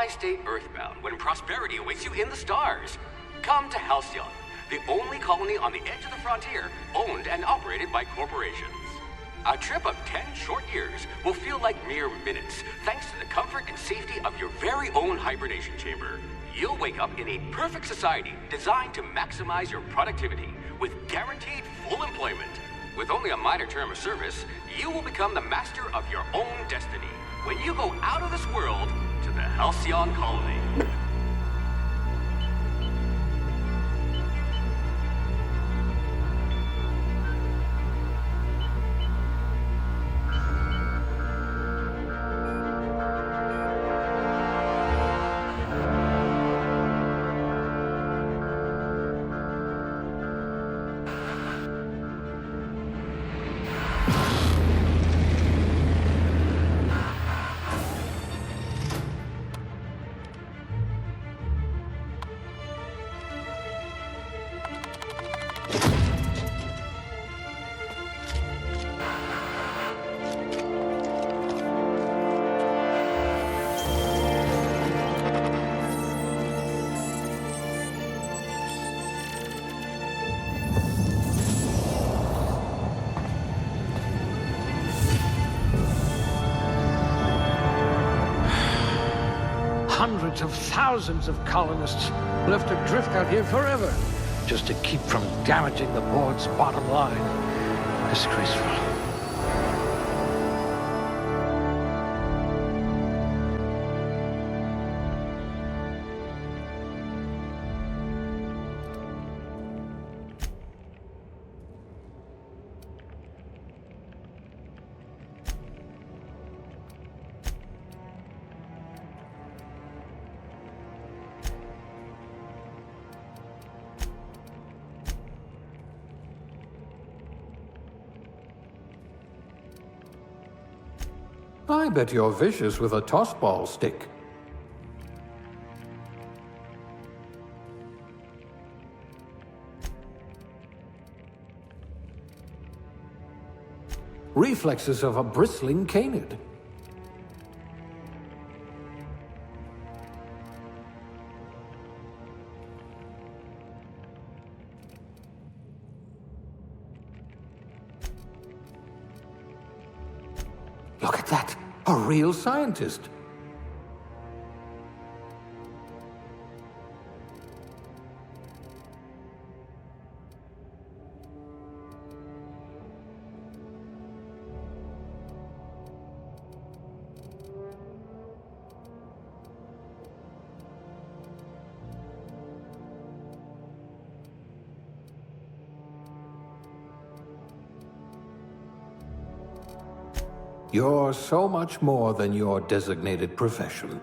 why stay earthbound when prosperity awaits you in the stars? Come to Halcyon, the only colony on the edge of the frontier, owned and operated by corporations. A trip of 10 short years will feel like mere minutes, thanks to the comfort and safety of your very own hibernation chamber. You'll wake up in a perfect society designed to maximize your productivity with guaranteed full employment. With only a minor term of service, you will become the master of your own destiny when you go out of this world to the Halcyon colony. Hundreds of thousands of colonists left adrift out here forever, just to keep from damaging the board's bottom line. Disgraceful. I bet you're vicious with a tossball stick. Reflexes of a bristling canid. Look at that! A real scientist! You're so much more than your designated profession.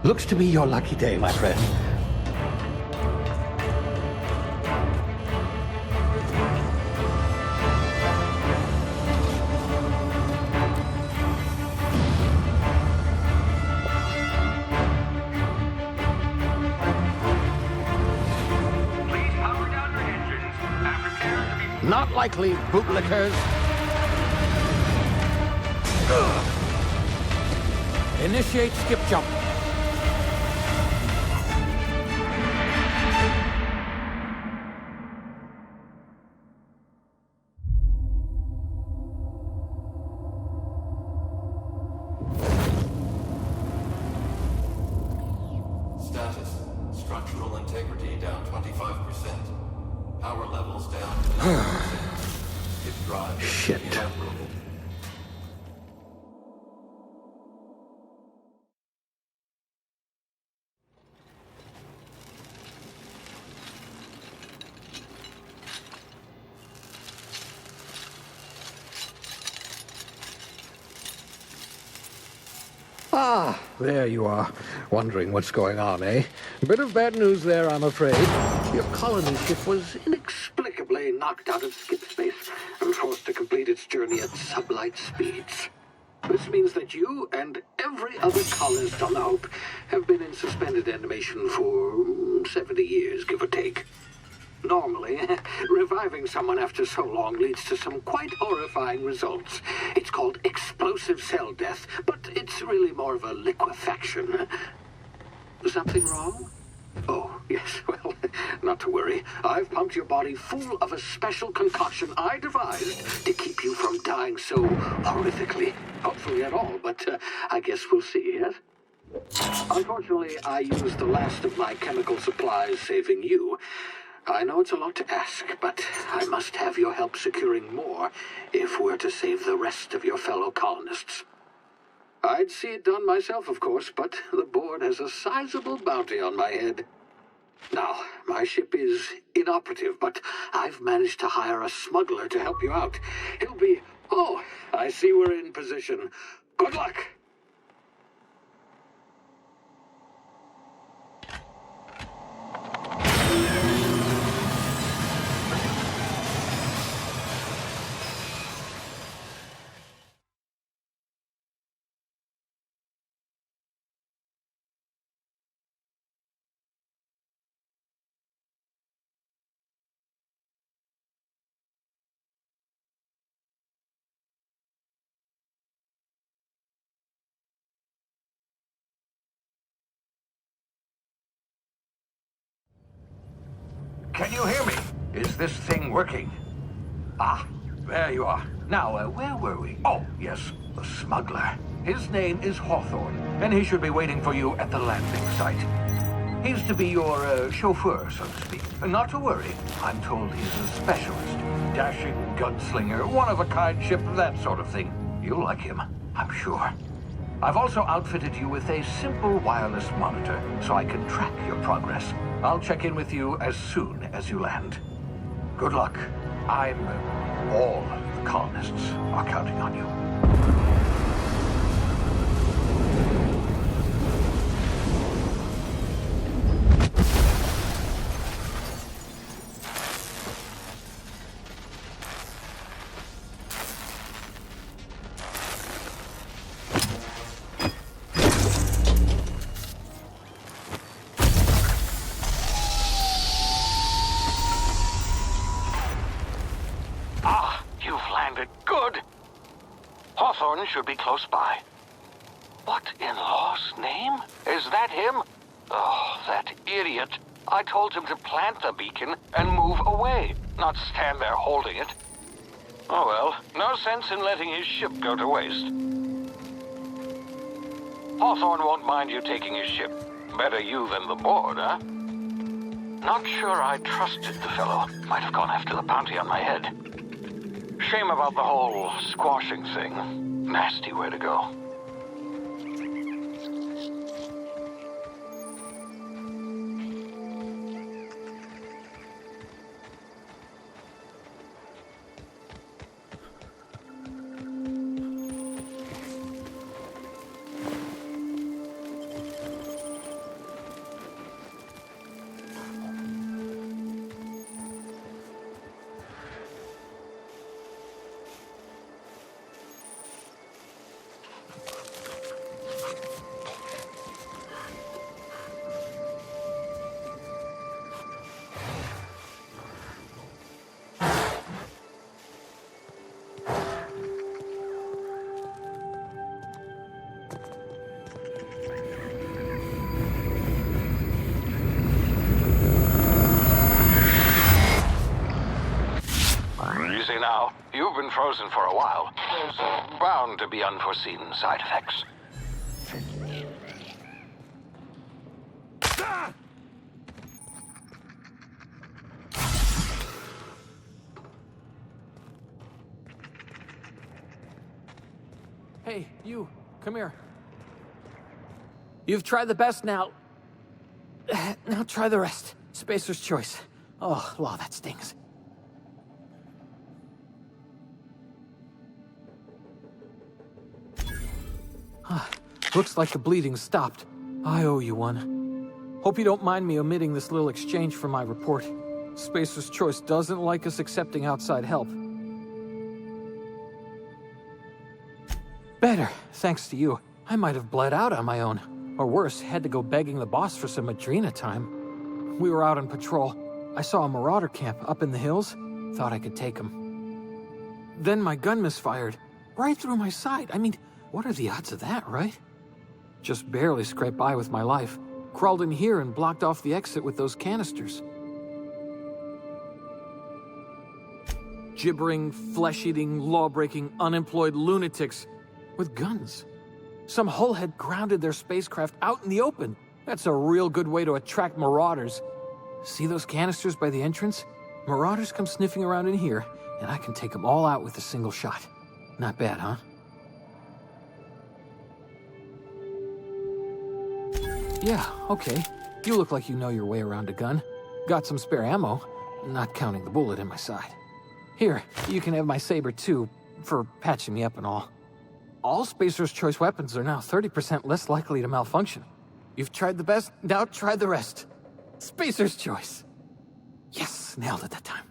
Looks to be your lucky day, my friend. Please power down your engines and prepare to be... Not likely, bootlickers. Initiate skip jump. integrity down 25%. Power levels down to 0%. If drive is inoperable. Ah, there you are. Wondering what's going on, eh? A bit of bad news there, I'm afraid. Your colony ship was inexplicably knocked out of skip space and forced to complete its journey at sublight speeds. This means that you and every other colonist on the Hope have been in suspended animation for 70 years, give or take. Normally, reviving someone after so long leads to some quite horrifying results. It's called explosive cell death, but it's really more of a liquefaction. Something wrong? Oh, yes, well, not to worry. I've pumped your body full of a special concoction I devised to keep you from dying so horrifically. Hopefully at all, but I guess we'll see, yes? Unfortunately, I used the last of my chemical supplies saving you. I know it's a lot to ask, but I must have your help securing more if we're to save the rest of your fellow colonists. I'd see it done myself, of course, but the board has a sizable bounty on my head. Now, my ship is inoperative, but I've managed to hire a smuggler to help you out. He'll be... Oh, I see we're in position. Good luck! Can you hear me? Is this thing working? Ah, there you are. Now, where were we? Oh, yes, the smuggler. His name is Hawthorne, and he should be waiting for you at the landing site. He's to be your chauffeur, so to speak. Not to worry. I'm told he's a specialist. Dashing gunslinger, one-of-a-kind ship, that sort of thing. You'll like him, I'm sure. I've also outfitted you with a simple wireless monitor, so I can track your progress. I'll check in with you as soon as you land. Good luck. All the colonists are counting on you. Hawthorne should be close by. What in law's name? Is that him? Oh, that idiot. I told him to plant the beacon and move away, not stand there holding it. Oh well, no sense in letting his ship go to waste. Hawthorne won't mind you taking his ship. Better you than the board, huh? Not sure I trusted the fellow. Might have gone after the bounty on my head. Shame about the whole squashing thing. Nasty way to go. Now, you've been frozen for a while. There's bound to be unforeseen side effects. Hey, you, come here. You've tried the best now. Now try the rest. Spacer's choice. Oh, law, that stings. Looks like the bleeding stopped. I owe you one. Hope you don't mind me omitting this little exchange from my report. Spacer's choice doesn't like us accepting outside help. Better, thanks to you. I might have bled out on my own. Or worse, had to go begging the boss for some Adrena time. We were out on patrol. I saw a marauder camp up in the hills. Thought I could take him. Then my gun misfired. Right through my side. I mean, what are the odds of that, right? Just barely scraped by with my life. Crawled in here and blocked off the exit with those canisters. Gibbering, flesh-eating, law-breaking, unemployed lunatics with guns. Some hullhead grounded their spacecraft out in the open. That's a real good way to attract marauders. See those canisters by the entrance? Marauders come sniffing around in here, and I can take them all out with a single shot. Not bad, huh? Yeah, okay. You look like you know your way around a gun. Got some spare ammo, not counting the bullet in my side. Here, you can have my saber too, for patching me up and all. All Spacer's Choice weapons are now 30% less likely to malfunction. You've tried the best, now try the rest. Spacer's Choice. Yes, nailed it that time.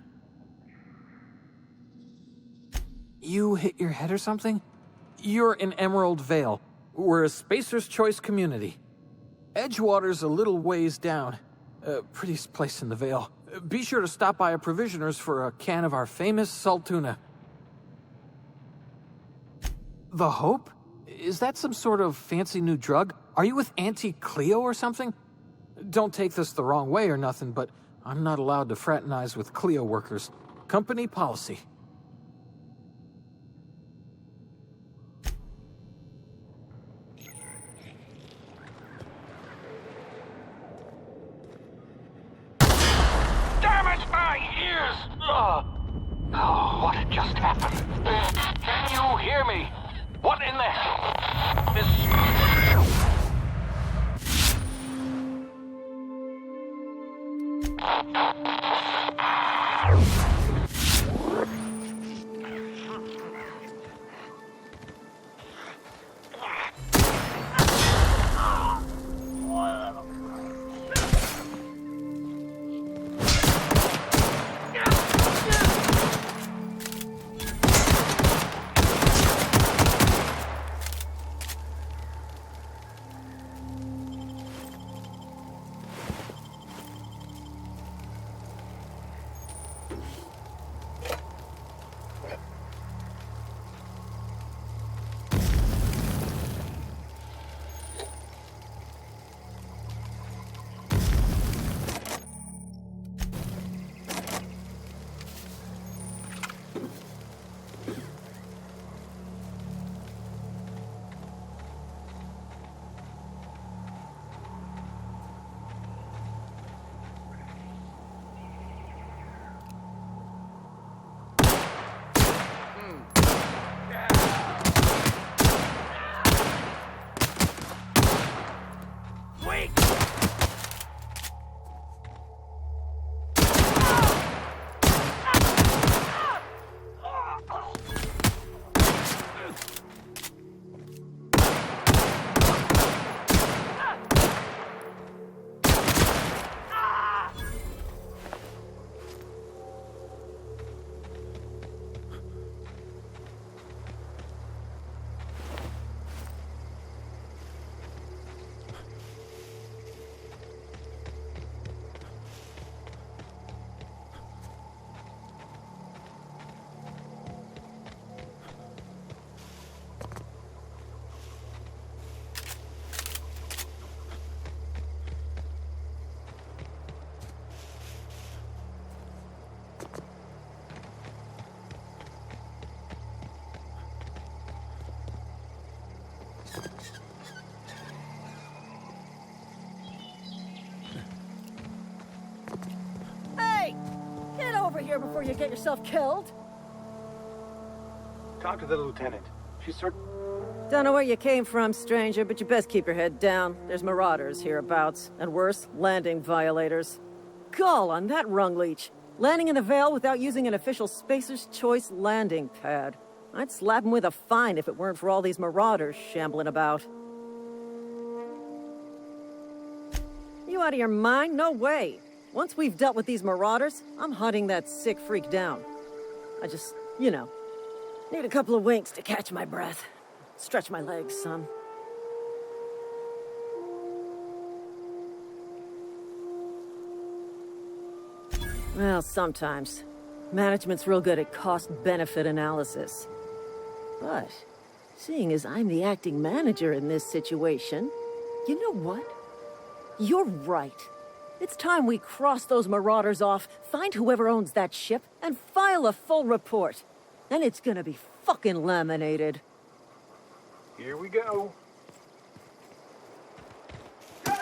You hit your head or something? You're in Emerald Vale. We're a Spacer's Choice community. Edgewater's a little ways down. Prettiest place in the Vale. Be sure to stop by a provisioner's for a can of our famous salt tuna. The Hope? Is that some sort of fancy new drug? Are you with Auntie Cleo or something? Don't take this the wrong way or nothing, but I'm not allowed to fraternize with Cleo workers. Company policy. Oh, what had just happened? Can you hear me? What in the... Here before you get yourself killed. Talk to the lieutenant. She's certain. Don't know where you came from, stranger, but you best keep your head down. There's marauders hereabouts, and worse, landing violators. Gall on that rung leech. Landing in the Vale without using an official Spacer's Choice landing pad. I'd slap him with a fine if it weren't for all these marauders shambling about. You out of your mind? No way. Once we've dealt with these marauders, I'm hunting that sick freak down. I just, you know, need a couple of winks to catch my breath. Stretch my legs, son. Well, sometimes. Management's real good at cost-benefit analysis. But, seeing as I'm the acting manager in this situation, you know what? You're right. It's time we cross those marauders off, find whoever owns that ship, and file a full report. And it's gonna be fucking laminated. Here we go. I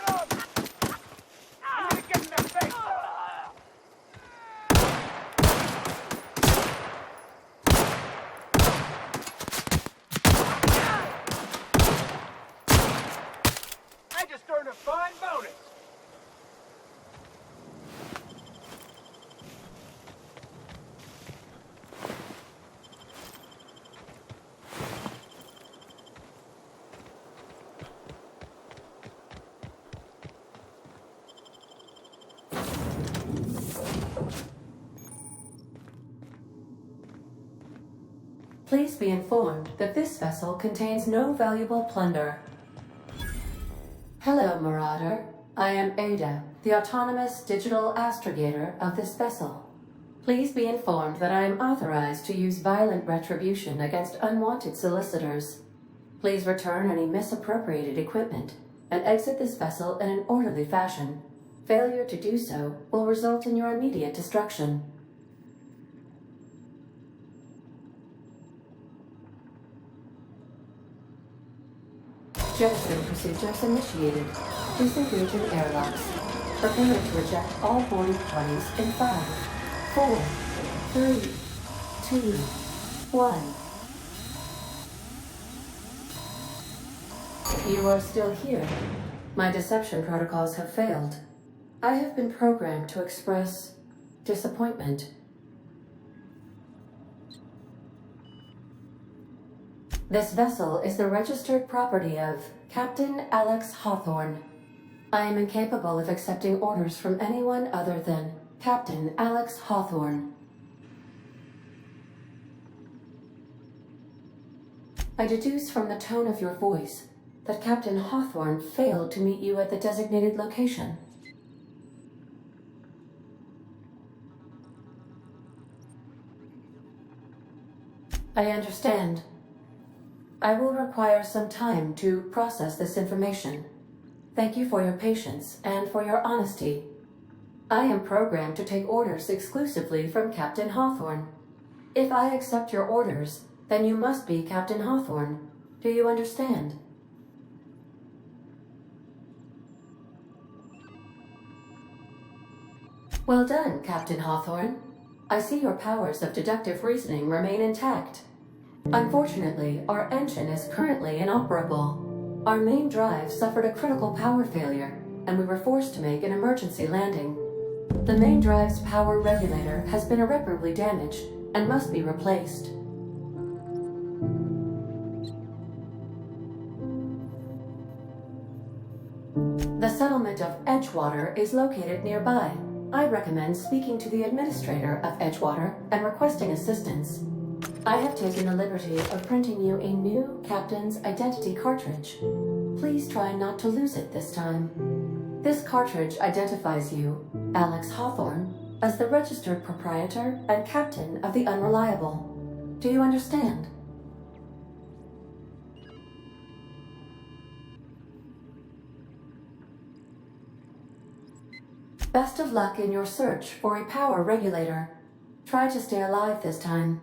just earned a fine bonus. Please be informed that this vessel contains no valuable plunder. Hello, Marauder. I am Ada, the autonomous digital astrogator of this vessel. Please be informed that I am authorized to use violent retribution against unwanted solicitors. Please return any misappropriated equipment and exit this vessel in an orderly fashion. Failure to do so will result in your immediate destruction. Jettison procedures initiated. Disengage in airlocks. Prepare to eject all boarding parties in 5, 4, 3, 2, 1. You are still here. My deception protocols have failed. I have been programmed to express disappointment. This vessel is the registered property of Captain Alex Hawthorne. I am incapable of accepting orders from anyone other than Captain Alex Hawthorne. I deduce from the tone of your voice that Captain Hawthorne failed to meet you at the designated location. I understand. I will require some time to process this information. Thank you for your patience and for your honesty. I am programmed to take orders exclusively from Captain Hawthorne. If I accept your orders, then you must be Captain Hawthorne. Do you understand? Well done, Captain Hawthorne. I see your powers of deductive reasoning remain intact. Unfortunately, our engine is currently inoperable. Our main drive suffered a critical power failure, and we were forced to make an emergency landing. The main drive's power regulator has been irreparably damaged and must be replaced. The settlement of Edgewater is located nearby. I recommend speaking to the administrator of Edgewater and requesting assistance. I have taken the liberty of printing you a new captain's identity cartridge. Please try not to lose it this time. This cartridge identifies you, Alex Hawthorne, as the registered proprietor and captain of the Unreliable. Do you understand? Best of luck in your search for a power regulator. Try to stay alive this time.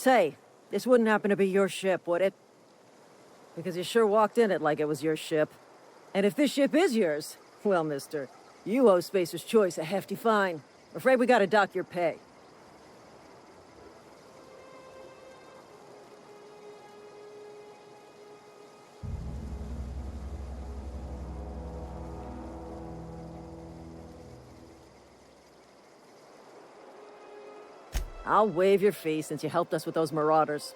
Say, this wouldn't happen to be your ship, would it? Because you sure walked in it like it was your ship. And if this ship is yours, well, mister, you owe Spacer's Choice a hefty fine. I'm afraid we gotta dock your pay. I'll waive your fee since you helped us with those marauders.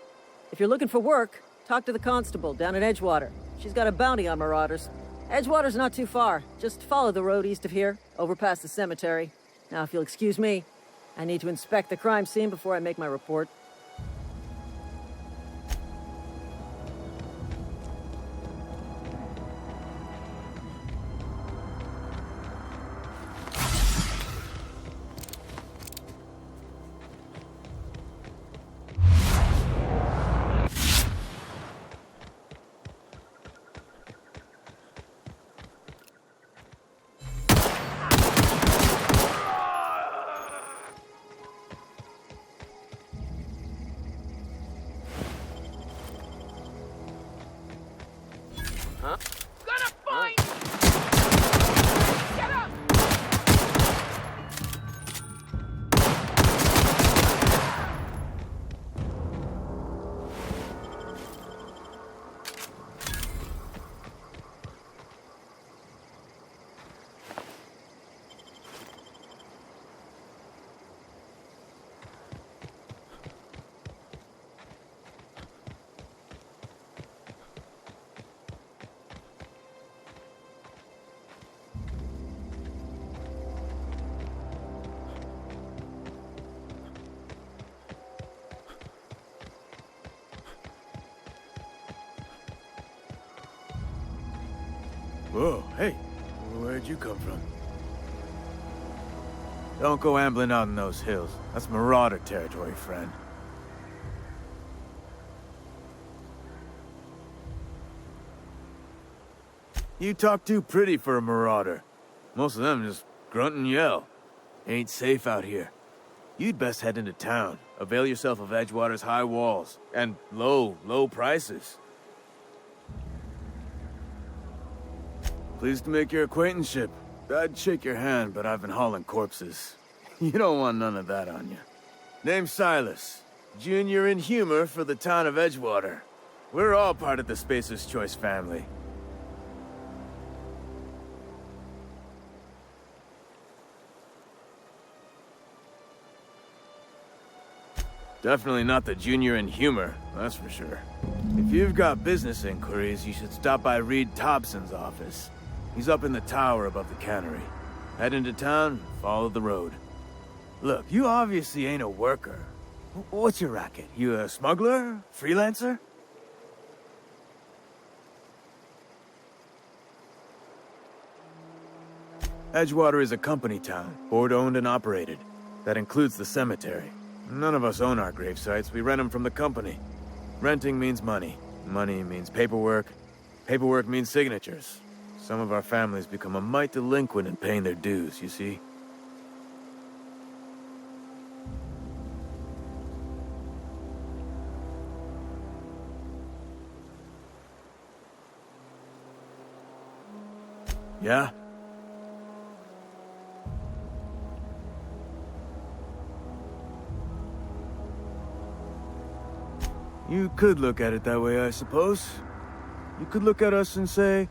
If you're looking for work, talk to the constable down at Edgewater. She's got a bounty on marauders. Edgewater's not too far. Just follow the road east of here, over past the cemetery. Now, if you'll excuse me, I need to inspect the crime scene before I make my report. Whoa, hey, where'd you come from? Don't go ambling out in those hills. That's marauder territory, friend. You talk too pretty for a marauder. Most of them just grunt and yell. Ain't safe out here. You'd best head into town. Avail yourself of Edgewater's high walls and low prices. Pleased to make your acquaintanceship. I'd shake your hand, but I've been hauling corpses. You don't want none of that on you. Name's Silas. Junior in humor for the town of Edgewater. We're all part of the Spacer's Choice family. Definitely not the junior in humor, that's for sure. If you've got business inquiries, you should stop by Reed Thompson's office. He's up in the tower above the cannery. Head into town, follow the road. Look, you obviously ain't a worker. What's your racket? You a smuggler? Freelancer? Edgewater is a company town, board-owned and operated. That includes the cemetery. None of us own our grave sites, we rent them from the company. Renting means money. Money means paperwork. Paperwork means signatures. Some of our families become a mite delinquent in paying their dues, you see? Yeah? You could look at it that way, I suppose. You could look at us and say,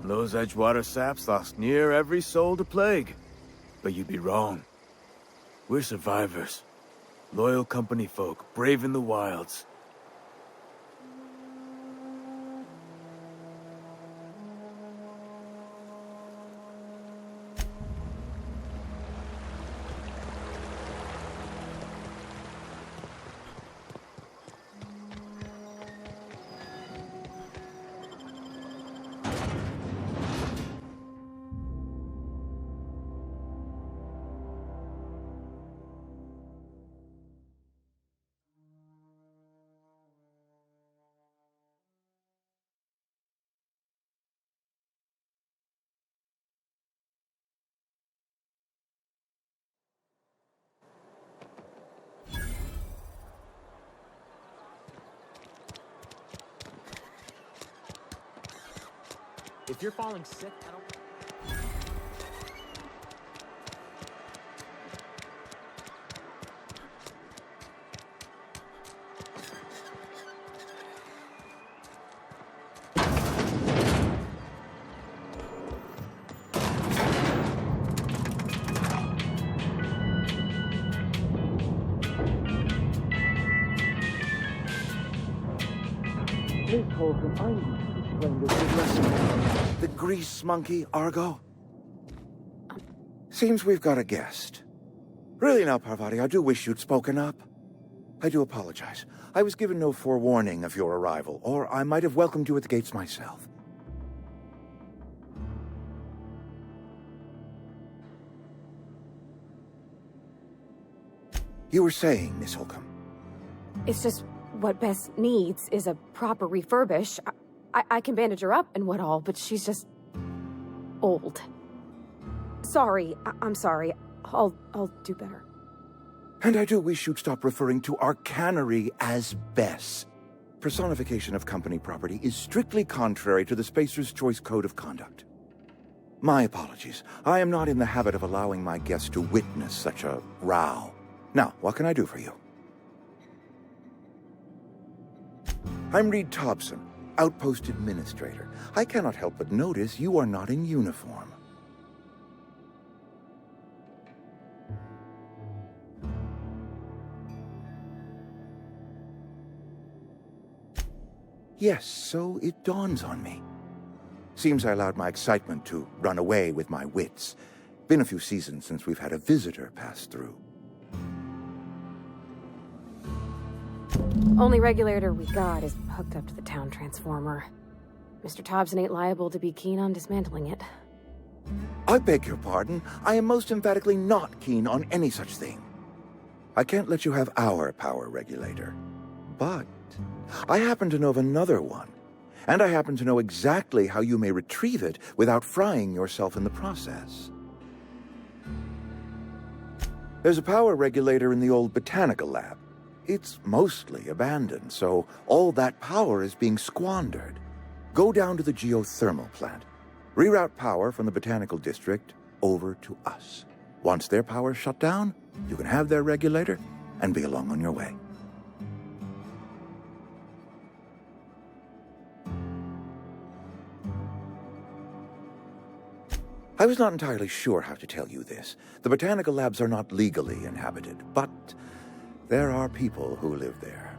those Edgewater saps lost near every soul to plague. But you'd be wrong. We're survivors. Loyal company folk, brave in the wilds. If you're falling sick, I don't... The grease monkey, Argo? Seems we've got a guest. Really now, Parvati, I do wish you'd spoken up. I do apologize. I was given no forewarning of your arrival, or I might have welcomed you at the gates myself. You were saying, Miss Holcomb. It's just what Bess needs is a proper refurbish. I can bandage her up and what all, but she's just old. Sorry, I'm sorry. I'll do better. And I do wish you'd stop referring to our cannery as Bess. Personification of company property is strictly contrary to the Spacer's Choice Code of Conduct. My apologies. I am not in the habit of allowing my guests to witness such a row. Now, what can I do for you? I'm Reed Thompson, Outpost Administrator. I cannot help but notice you are not in uniform. Yes, so it dawns on me. Seems I allowed my excitement to run away with my wits. Been a few seasons since we've had a visitor pass through. Only regulator we got is hooked up to the town transformer. Mr. Thompson ain't liable to be keen on dismantling it. I beg your pardon. I am most emphatically not keen on any such thing. I can't let you have our power regulator. But I happen to know of another one. And I happen to know exactly how you may retrieve it without frying yourself in the process. There's a power regulator in the old botanical lab. It's mostly abandoned, so all that power is being squandered. Go down to the geothermal plant. Reroute power from the botanical district over to us. Once their power's shut down, you can have their regulator and be along on your way. I was not entirely sure how to tell you this. The botanical labs are not legally inhabited, but there are people who live there.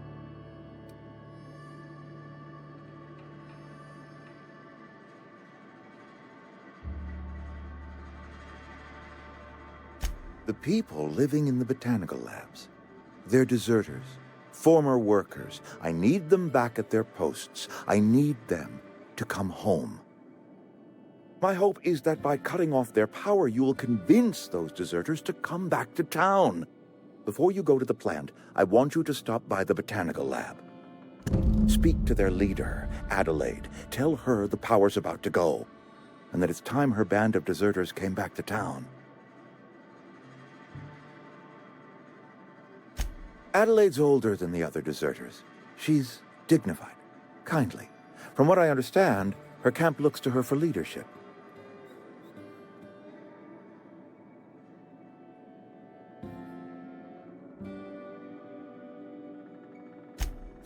The people living in the botanical labs. They're deserters, former workers. I need them back at their posts. I need them to come home. My hope is that by cutting off their power, you will convince those deserters to come back to town. Before you go to the plant, I want you to stop by the botanical lab. Speak to their leader, Adelaide. Tell her the power's about to go, and that it's time her band of deserters came back to town. Adelaide's older than the other deserters. She's dignified, kindly. From what I understand, her camp looks to her for leadership.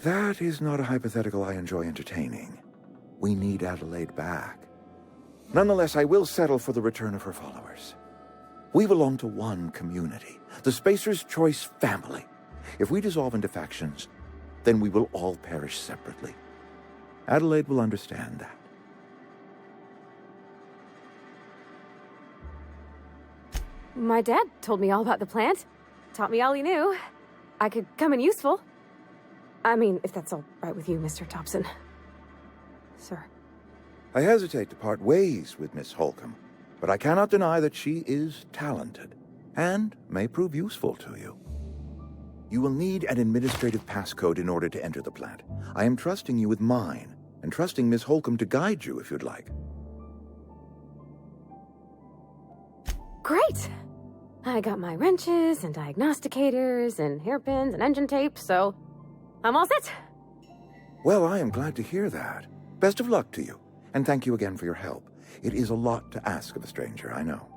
That is not a hypothetical I enjoy entertaining. We need Adelaide back. Nonetheless, I will settle for the return of her followers. We belong to one community, the Spacer's Choice family. If we dissolve into factions, then we will all perish separately. Adelaide will understand that. My dad told me all about the plant. Taught me all he knew. I could come in useful. I mean, if that's all right with you, Mr. Thompson. Sir. I hesitate to part ways with Miss Holcomb, but I cannot deny that she is talented and may prove useful to you. You will need an administrative passcode in order to enter the plant. I am trusting you with mine, and trusting Miss Holcomb to guide you if you'd like. Great! I got my wrenches and diagnosticators and hairpins and engine tape, so I'm all set. Well, I am glad to hear that. Best of luck to you. And thank you again for your help. It is a lot to ask of a stranger, I know.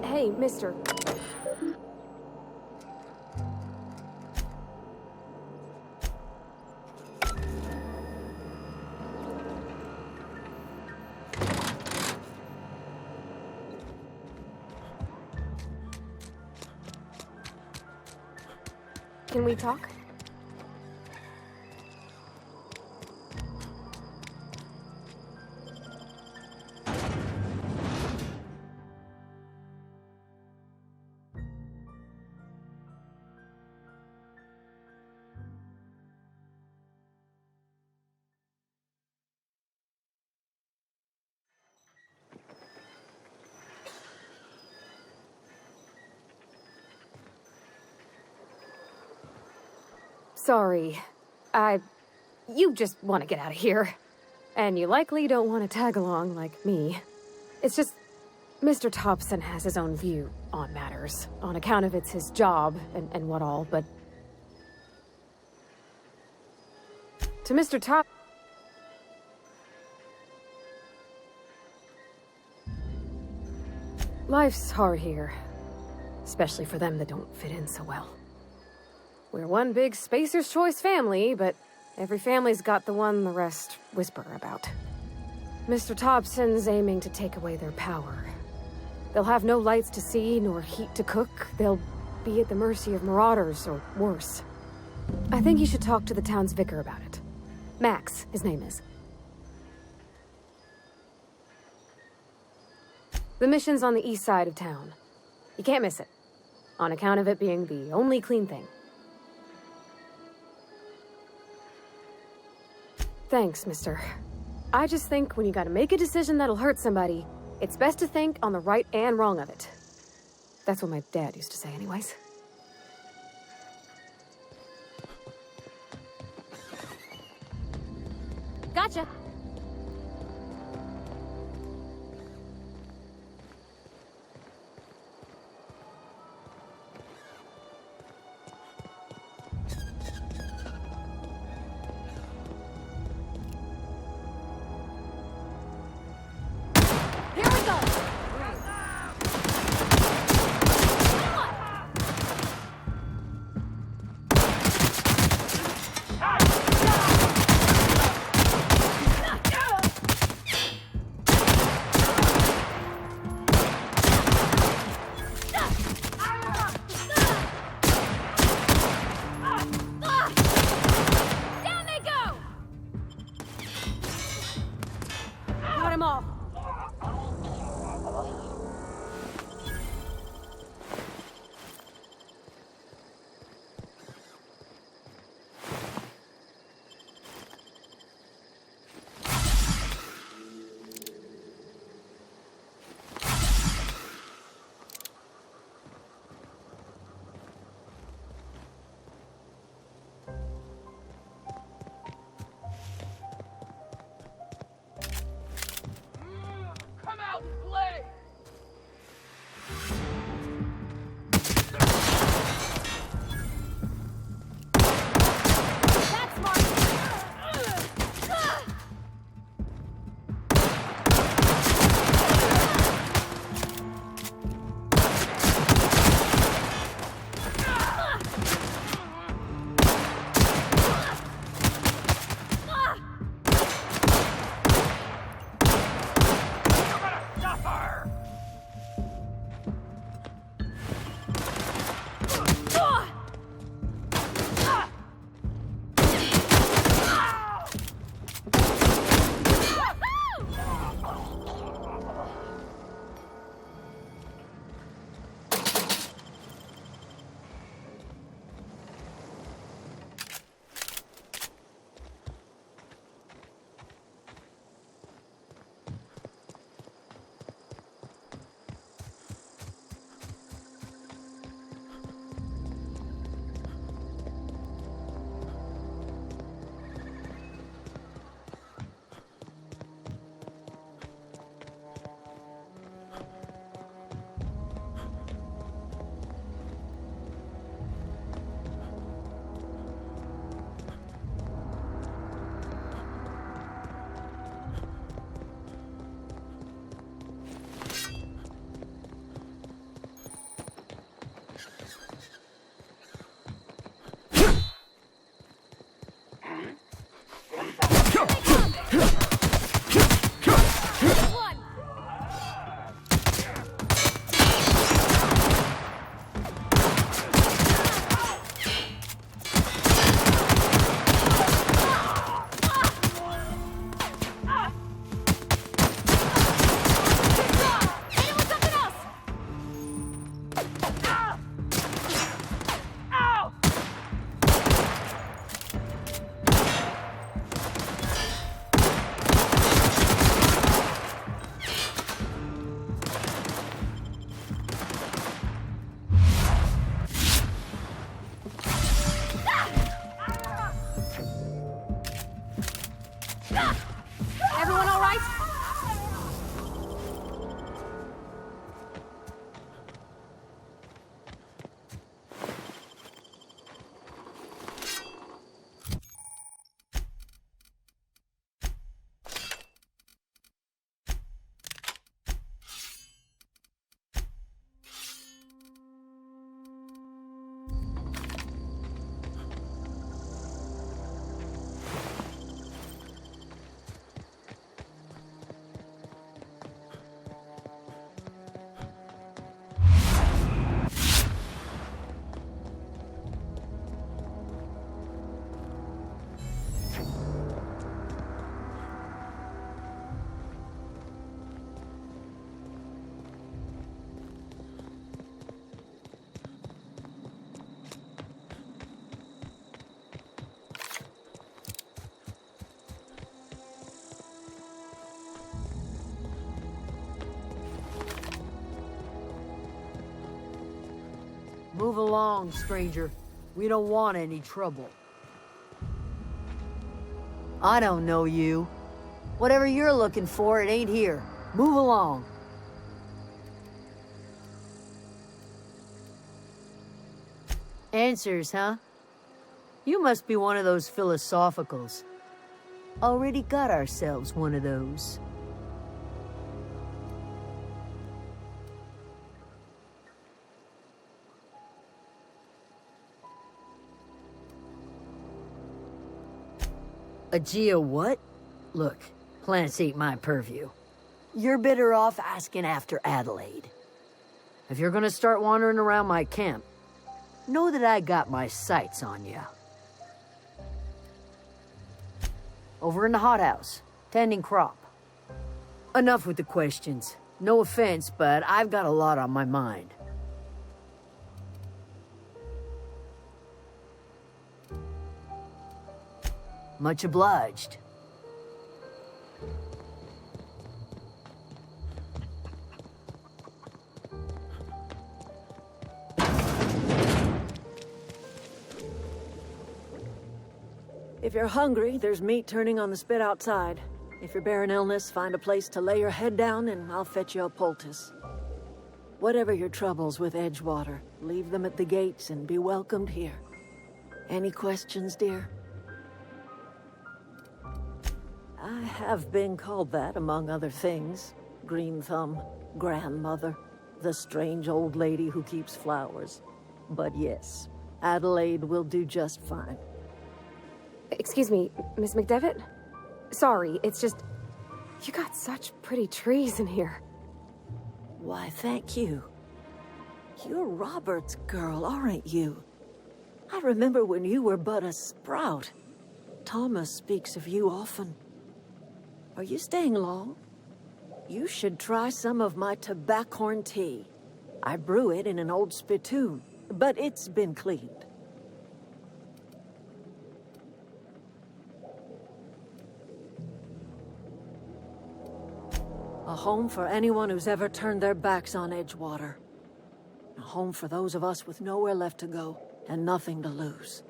Hey, mister. Can we talk? Sorry. You just want to get out of here. And you likely don't want to tag along like me. It's just, Mr. Thompson has his own view on matters, on account of it's his job and what all, but... To Mr. Life's hard here. Especially for them that don't fit in so well. We're one big Spacer's Choice family, but every family's got the one the rest whisper about. Mr. Thompson's aiming to take away their power. They'll have no lights to see, nor heat to cook. They'll be at the mercy of marauders, or worse. I think you should talk to the town's vicar about it. Max, his name is. The mission's on the east side of town. You can't miss it, on account of it being the only clean thing. Thanks, mister. I just think when you gotta make a decision that'll hurt somebody, it's best to think on the right and wrong of it. That's what my dad used to say anyways. Gotcha. Everyone all right? Move along, stranger. We don't want any trouble. I don't know you. Whatever you're looking for, it ain't here. Move along. Answers, huh? You must be one of those philosophicals. Already got ourselves one of those. A geo what? Look, plants ain't my purview. You're better off asking after Adelaide. If you're gonna start wandering around my camp, know that I got my sights on you. Over in the hothouse, tending crop. Enough with the questions. No offense, but I've got a lot on my mind. Much obliged. If you're hungry, there's meat turning on the spit outside. If you're bearing illness, find a place to lay your head down and I'll fetch you a poultice. Whatever your troubles with Edgewater, leave them at the gates and be welcomed here. Any questions, dear? I have been called that, among other things. Green Thumb, grandmother, the strange old lady who keeps flowers. But yes, Adelaide will do just fine. Excuse me, Miss McDevitt? Sorry, it's just... You got such pretty trees in here. Why, thank you. You're Robert's girl, aren't you? I remember when you were but a sprout. Thomas speaks of you often. Are you staying long? You should try some of my tobaccorn tea. I brew it in an old spittoon, but it's been cleaned. A home for anyone who's ever turned their backs on Edgewater. A home for those of us with nowhere left to go and nothing to lose.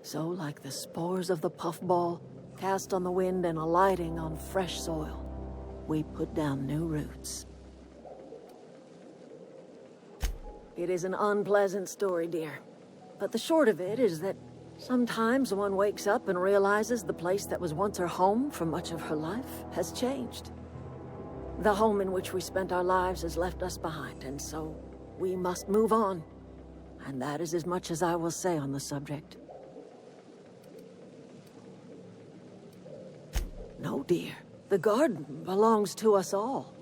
So, like the spores of the puffball, cast on the wind and alighting on fresh soil, we put down new roots. It is an unpleasant story, dear. But the short of it is that sometimes one wakes up and realizes the place that was once her home for much of her life has changed. The home in which we spent our lives has left us behind, and so we must move on. And that is as much as I will say on the subject. No, dear. The garden belongs to us all.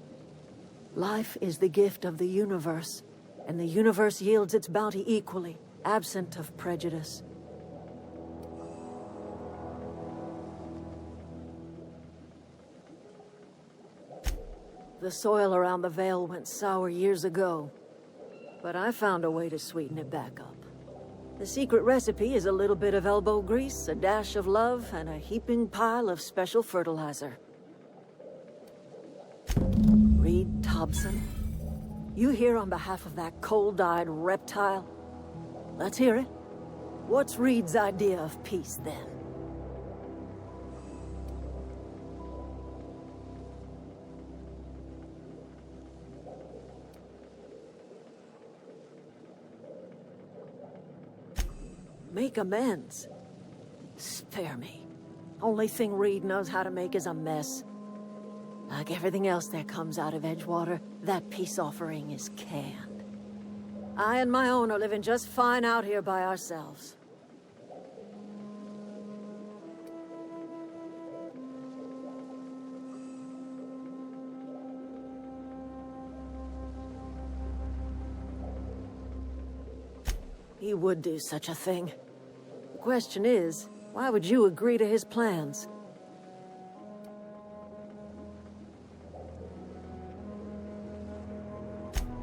Life is the gift of the universe, and the universe yields its bounty equally, absent of prejudice. The soil around the Vale went sour years ago, but I found a way to sweeten it back up. The secret recipe is a little bit of elbow grease, a dash of love, and a heaping pile of special fertilizer. Reed Thompson, you here on behalf of that cold-eyed reptile? Let's hear it. What's Reed's idea of peace, then? Make amends. Spare me. Only thing Reed knows how to make is a mess. Like everything else that comes out of Edgewater, that peace offering is canned. I and my own are living just fine out here by ourselves. He would do such a thing. The question is, why would you agree to his plans?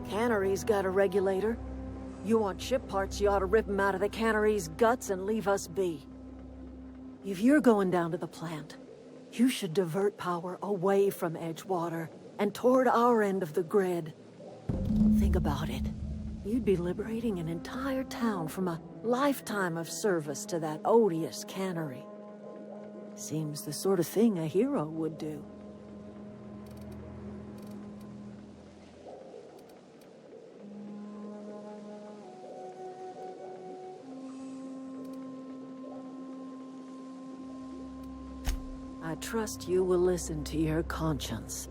Cannery's got a regulator. You want chip parts, you ought to rip them out of the cannery's guts and leave us be. If you're going down to the plant, you should divert power away from Edgewater and toward our end of the grid. Think about it. You'd be liberating an entire town from a lifetime of service to that odious cannery. Seems the sort of thing a hero would do. I trust you will listen to your conscience.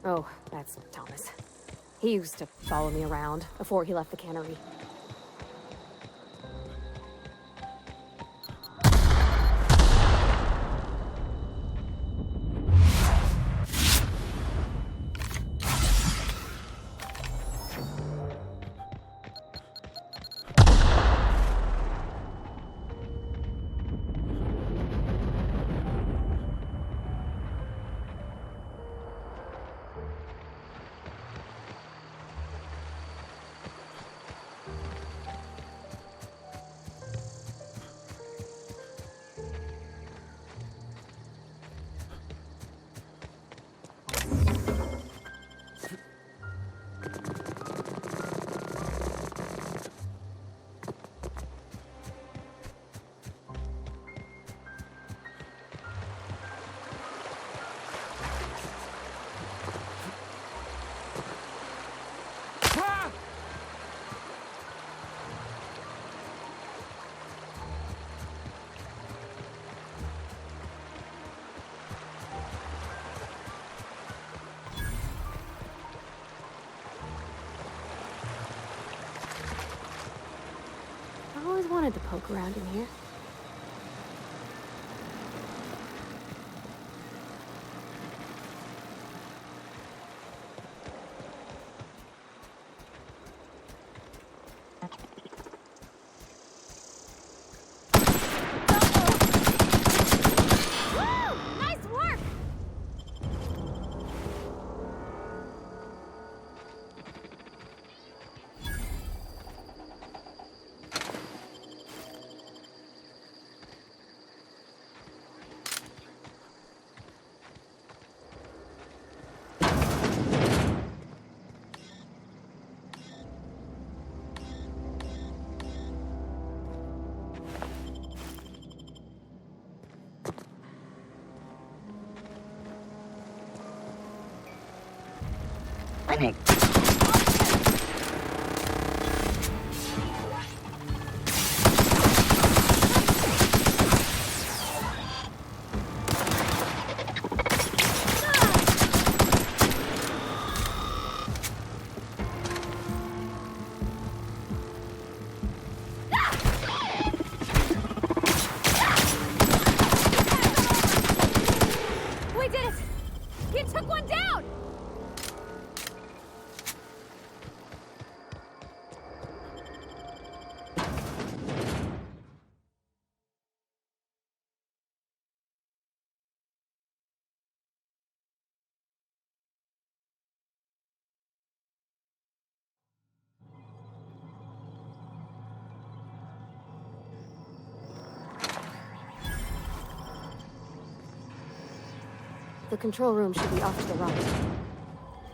Oh, that's Thomas. He used to follow me around before he left the cannery. I always wanted to poke around in here. took one down! The control room should be off to the right.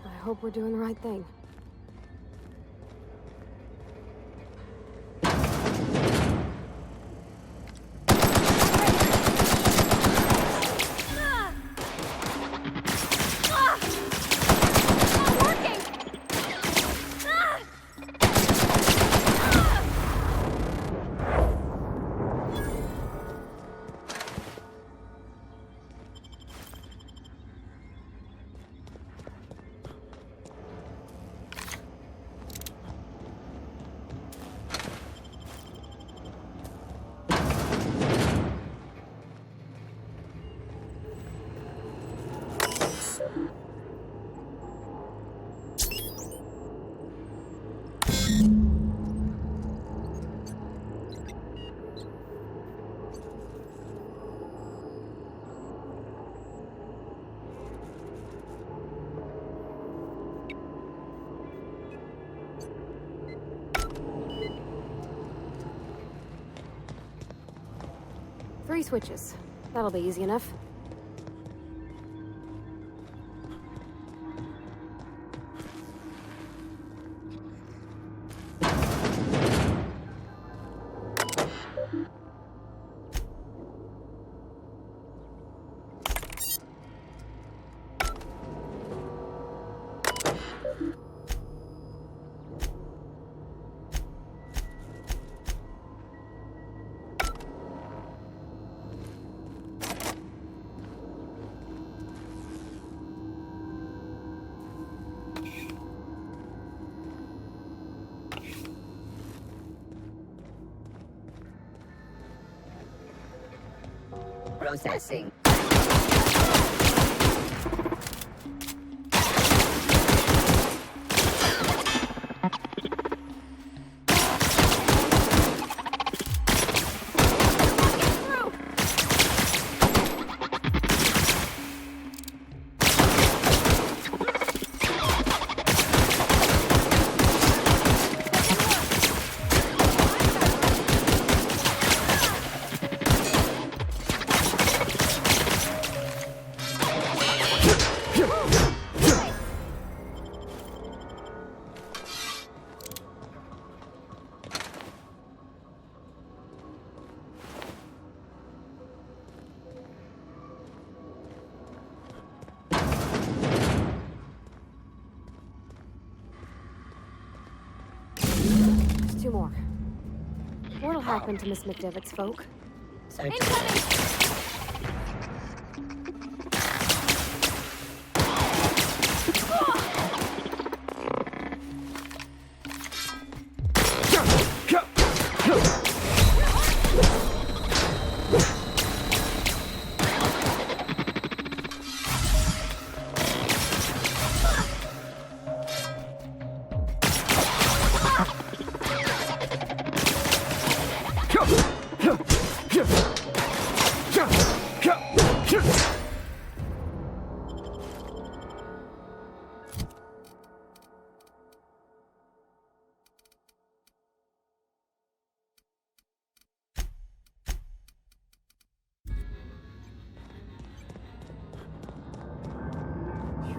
I hope we're doing the right thing. Three switches. That'll be easy enough. Processing. Two more. What'll happen to Miss McDevitt's folk? Incoming!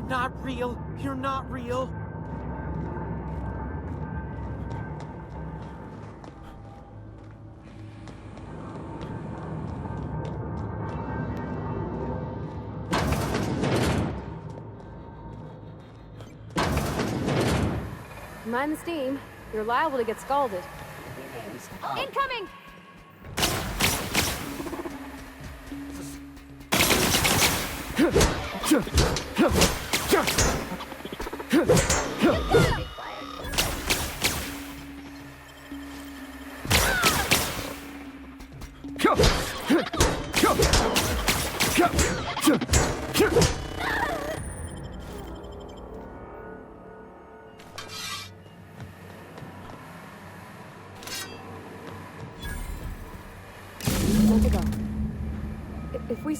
Not real. You're not real. Mind the steam. You're liable to get scalded. Incoming!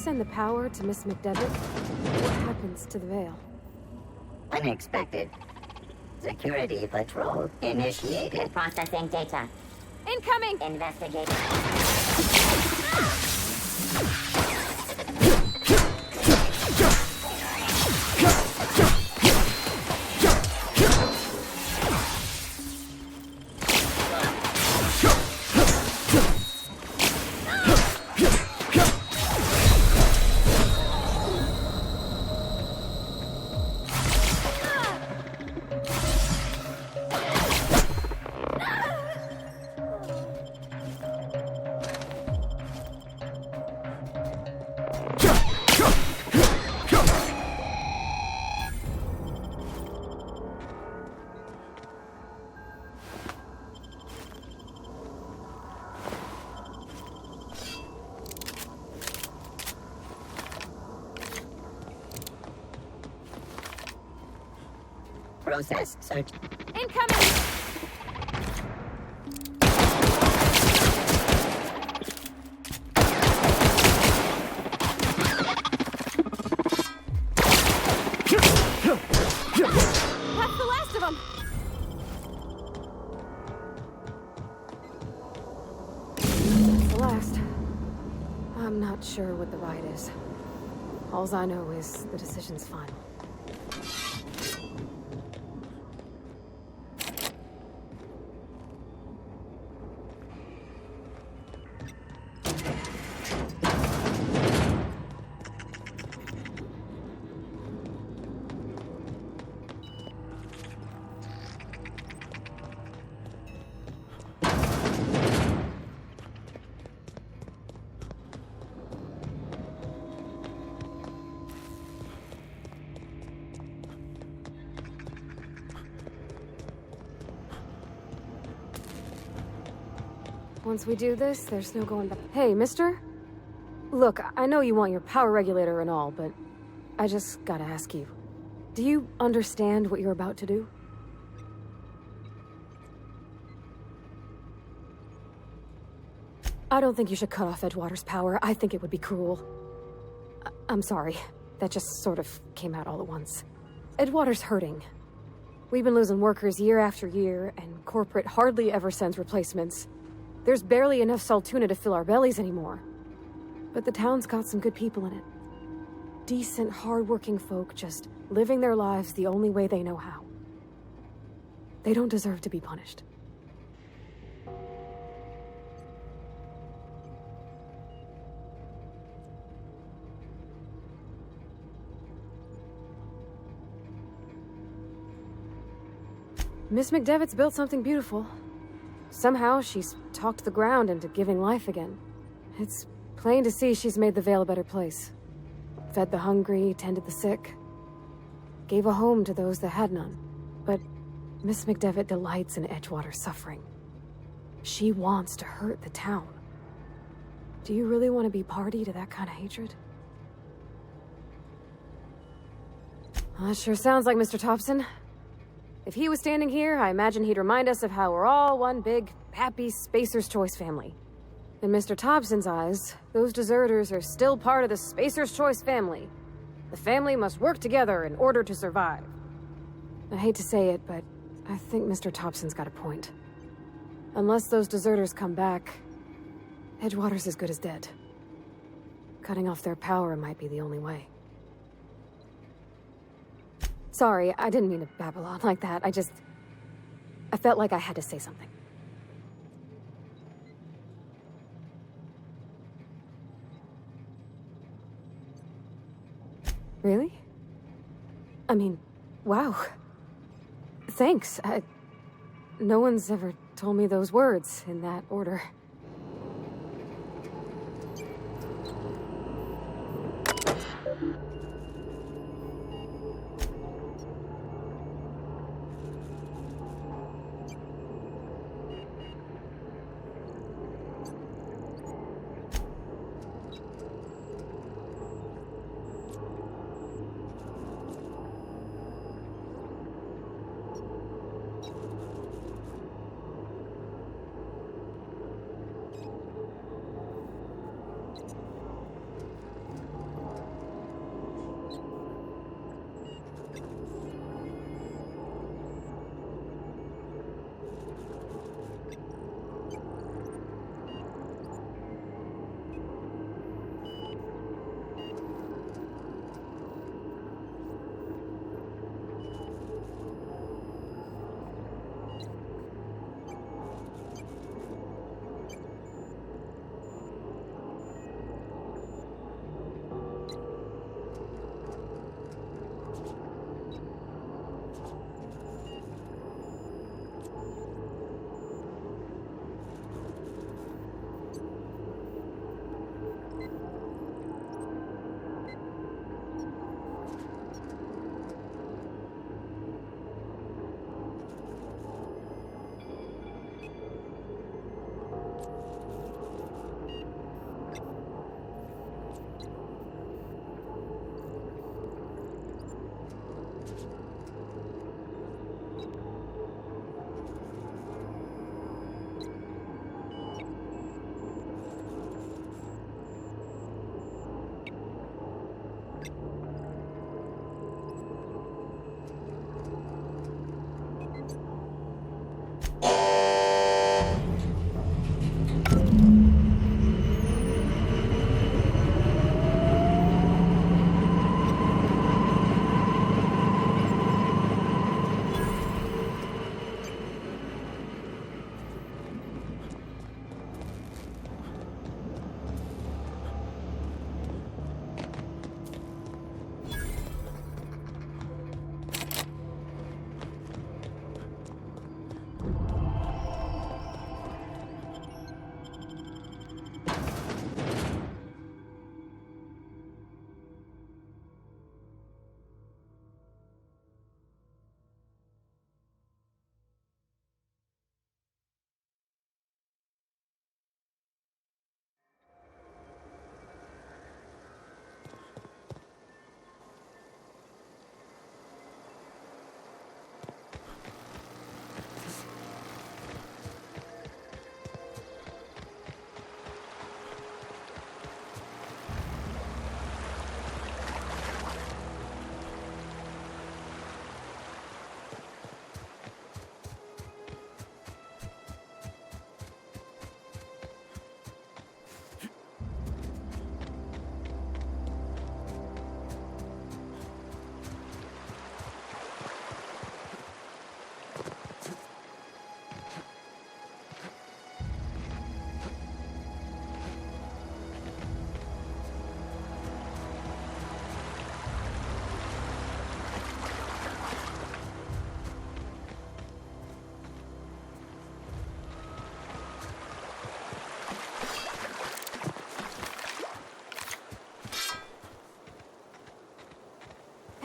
send the power to Miss McDevitt, what happens to the veil? Unexpected. Security patrol initiated. Processing data. Incoming! Investigating. Process search. Incoming! That's the last of them! That's the last. I'm not sure what the right is. Alls I know is the decision's final. Once we do this, there's no going back. Hey, mister? Look, I know you want your power regulator and all, but I just gotta ask you. Do you understand what you're about to do? I don't think you should cut off Edgewater's power. I think it would be cruel. I'm sorry. That just sort of came out all at once. Edgewater's hurting. We've been losing workers year after year, and corporate hardly ever sends replacements. There's barely enough Saltuna to fill our bellies anymore. But the town's got some good people in it. Decent, hard-working folk just living their lives the only way they know how. They don't deserve to be punished. Miss McDevitt's built something beautiful. Somehow, she's talked the ground into giving life again. It's plain to see she's made the Vale a better place. Fed the hungry, tended the sick. Gave a home to those that had none. But Miss McDevitt delights in Edgewater's suffering. She wants to hurt the town. Do you really want to be party to that kind of hatred? Well, that sure sounds like Mr. Thompson. If he was standing here, I imagine he'd remind us of how we're all one big, happy Spacer's Choice family. In Mr. Thompson's eyes, those deserters are still part of the Spacer's Choice family. The family must work together in order to survive. I hate to say it, but I think Mr. Thompson's got a point. Unless those deserters come back, Edgewater's as good as dead. Cutting off their power might be the only way. Sorry, I didn't mean to babble on like that. I felt like I had to say something. Really? I mean, wow. Thanks. No one's ever told me those words in that order.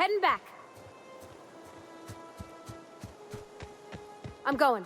Heading back. I'm going.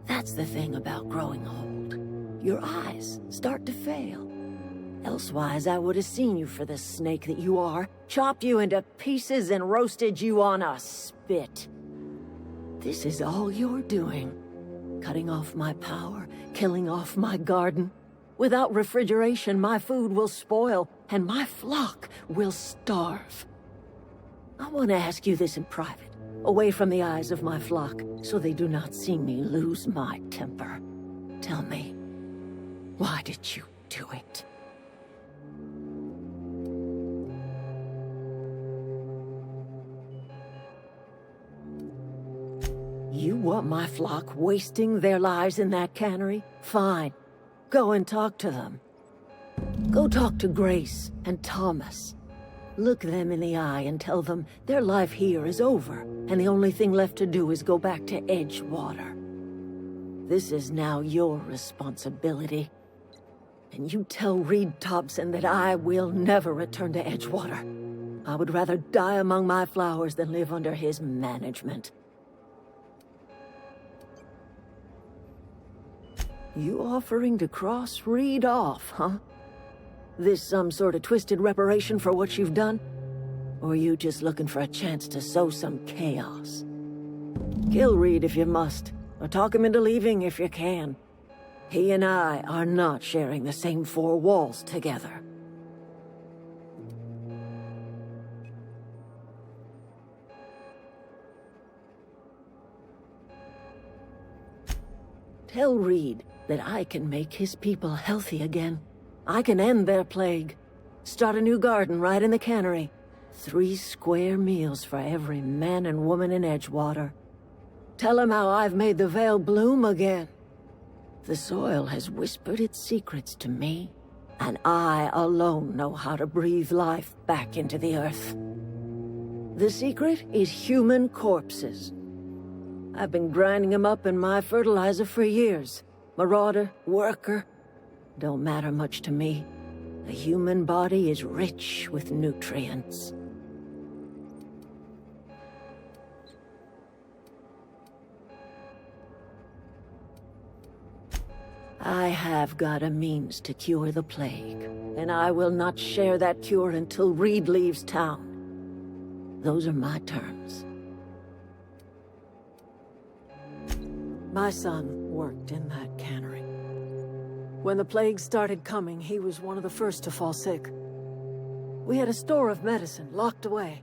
That's the thing about growing old. Your eyes start to fail. Elsewise, I would have seen you for the snake that you are, chopped you into pieces and roasted you on a spit. This is all you're doing. Cutting off my power, killing off my garden. Without refrigeration, my food will spoil, and my flock will starve. I want to ask you this in private, away from the eyes of my flock, so they do not see me lose my temper. Tell me, why did you do it? You want my flock wasting their lives in that cannery? Fine. Go and talk to them. Go talk to Grace and Thomas. Look them in the eye and tell them their life here is over, and the only thing left to do is go back to Edgewater. This is now your responsibility. And you tell Reed Thompson that I will never return to Edgewater. I would rather die among my flowers than live under his management. You offering to cross Reed off, huh? This some sort of twisted reparation for what you've done? Or you just looking for a chance to sow some chaos? Kill Reed if you must, or talk him into leaving if you can. He and I are not sharing the same four walls together. Tell Reed that I can make his people healthy again. I can end their plague. Start a new garden right in the cannery. 3 square meals for every man and woman in Edgewater. Tell him how I've made the Vale bloom again. The soil has whispered its secrets to me, and I alone know how to breathe life back into the earth. The secret is human corpses. I've been grinding them up in my fertilizer for years. Marauder, worker, don't matter much to me. The human body is rich with nutrients. I have got a means to cure the plague, and I will not share that cure until Reed leaves town. Those are my terms. My son worked in that cannery. When the plague started coming, he was one of the first to fall sick. We had a store of medicine locked away,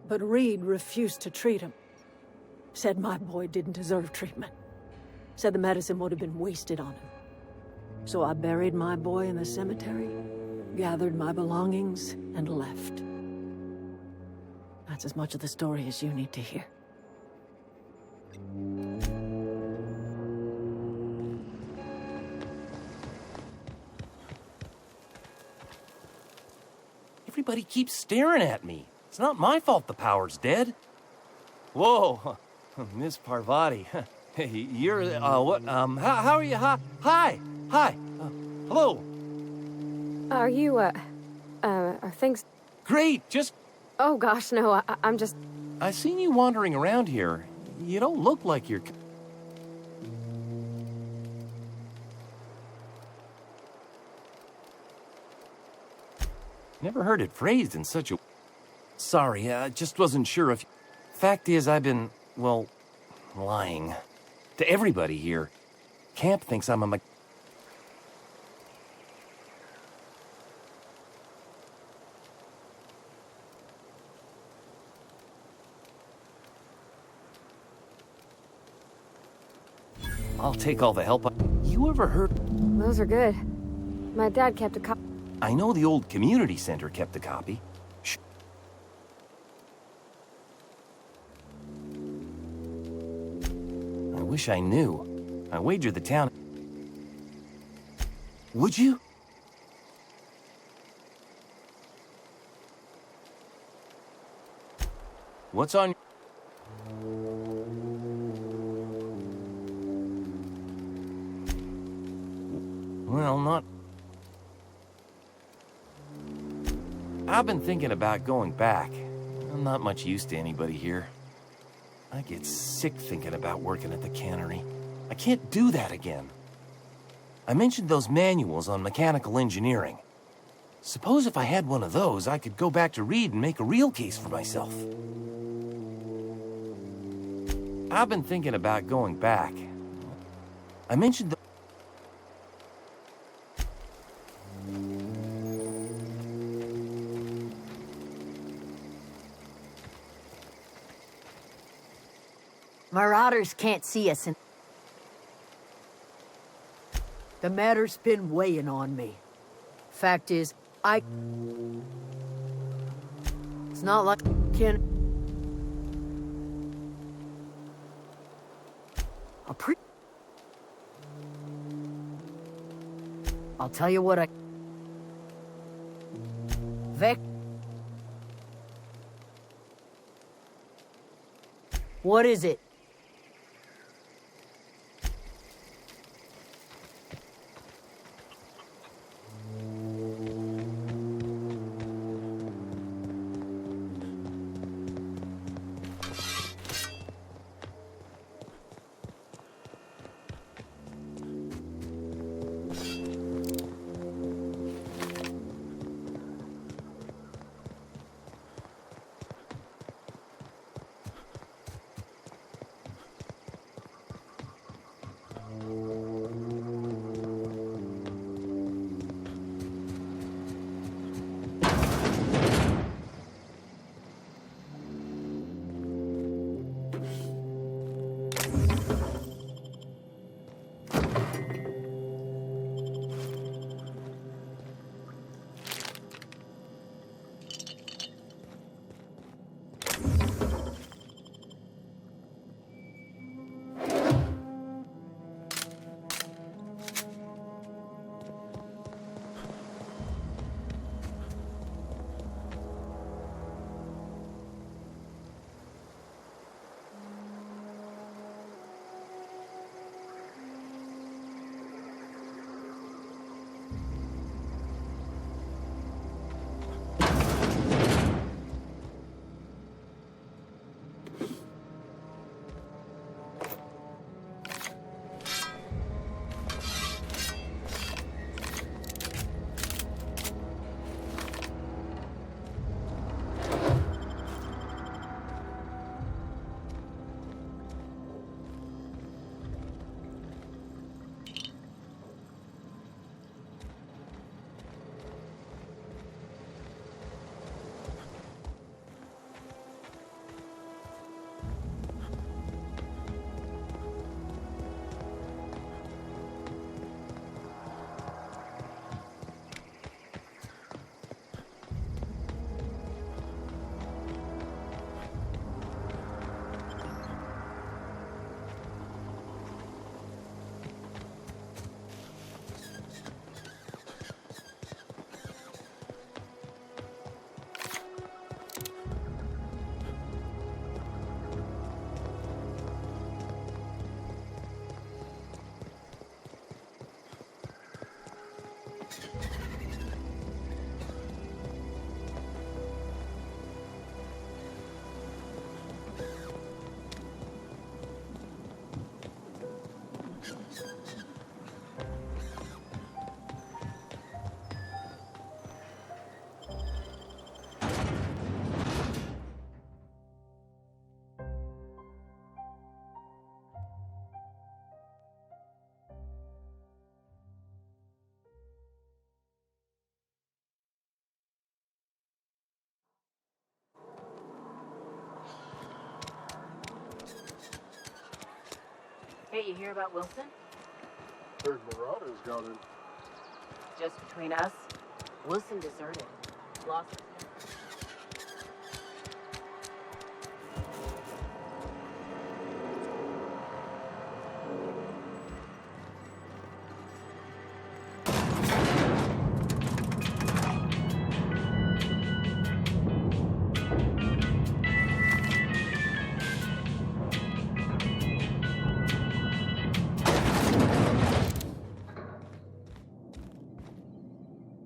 but Reed refused to treat him. Said my boy didn't deserve treatment. Said the medicine would have been wasted on him. So I buried my boy in the cemetery, gathered my belongings, and left. That's as much of the story as you need to hear. Everybody keeps staring at me. It's not my fault the power's dead. Whoa, Miss Parvati. Hey, you're, what, how are you? Hi, hello. Are you, are things... Great, just... Oh gosh, no, I'm just... I've seen you wandering around here. You don't look like you're... Never heard it phrased in such a... Sorry, I just wasn't sure if... Fact is, I've been, well, lying. To everybody here. Camp thinks I'm a... I'll take all the help. You ever heard? Those are good. My dad kept a copy. I know the old community center kept a copy. I wish I knew. I wager the town. Would you? What's on? Well, not... I've been thinking about going back. I'm not much use to anybody here. I get sick thinking about working at the cannery. I can't do that again. I mentioned those manuals on mechanical engineering. Suppose if I had one of those, I could go back to Reed and make a real case for myself. I've been thinking about going back. I mentioned the... Marauders can't see us, and the matter's been weighing on me. Fact is, it's not like I can... I'll tell you what What is it? you hear about Wilson? Heard Marauders got in. Just between us, Wilson deserted. Lost.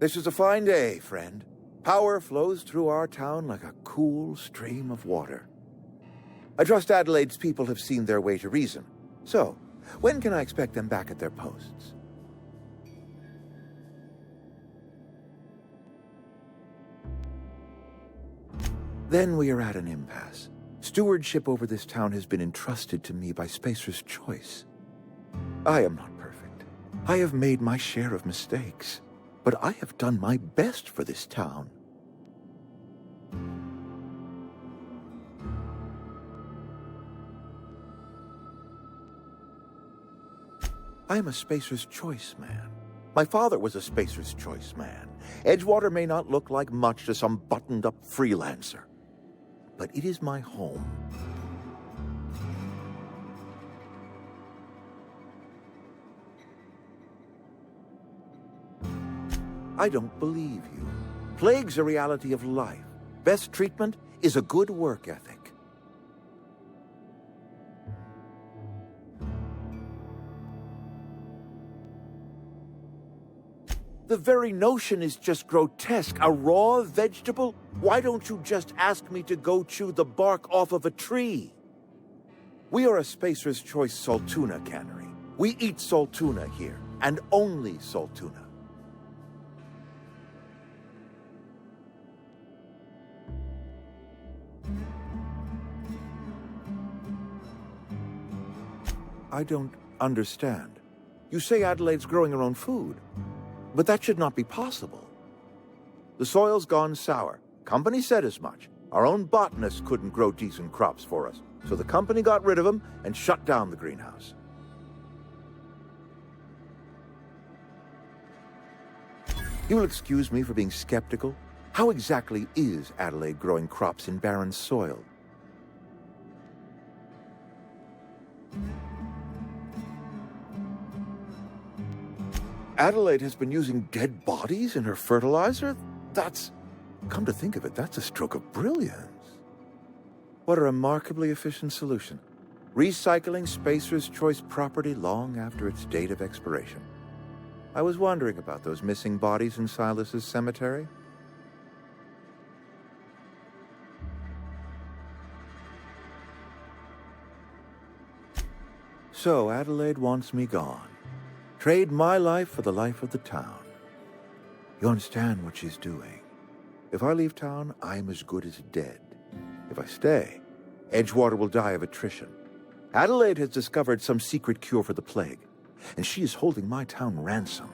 This is a fine day, friend. Power flows through our town like a cool stream of water. I trust Adelaide's people have seen their way to reason. So, when can I expect them back at their posts? Then we are at an impasse. Stewardship over this town has been entrusted to me by Spacer's Choice. I am not perfect. I have made my share of mistakes. But I have done my best for this town. I am a Spacer's Choice man. My father was a Spacer's Choice man. Edgewater may not look like much to some buttoned-up freelancer, but it is my home. I don't believe you. Plague's a reality of life. Best treatment is a good work ethic. The very notion is just grotesque. A raw vegetable? Why don't you just ask me to go chew the bark off of a tree? We are a Spacer's Choice saltuna cannery. We eat saltuna here, and only saltuna. I don't understand. You say Adelaide's growing her own food, but that should not be possible. The soil's gone sour. Company said as much. Our own botanists couldn't grow decent crops for us, so the company got rid of them and shut down the greenhouse. You'll excuse me for being skeptical. How exactly is Adelaide growing crops in barren soil? Adelaide has been using dead bodies in her fertilizer? Come to think of it, that's a stroke of brilliance. What a remarkably efficient solution. Recycling Spacer's Choice property long after its date of expiration. I was wondering about those missing bodies in Silas's cemetery. So Adelaide wants me gone. Trade my life for the life of the town. You understand what she's doing. If I leave town, I'm as good as dead. If I stay, Edgewater will die of attrition. Adelaide has discovered some secret cure for the plague, and she is holding my town ransom.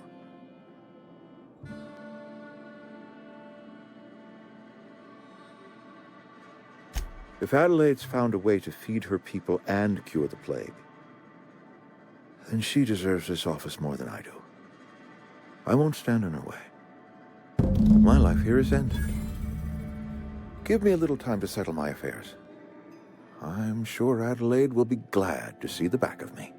If Adelaide's found a way to feed her people and cure the plague, then she deserves this office more than I do. I won't stand in her way. My life here is ended. Give me a little time to settle my affairs. I'm sure Adelaide will be glad to see the back of me.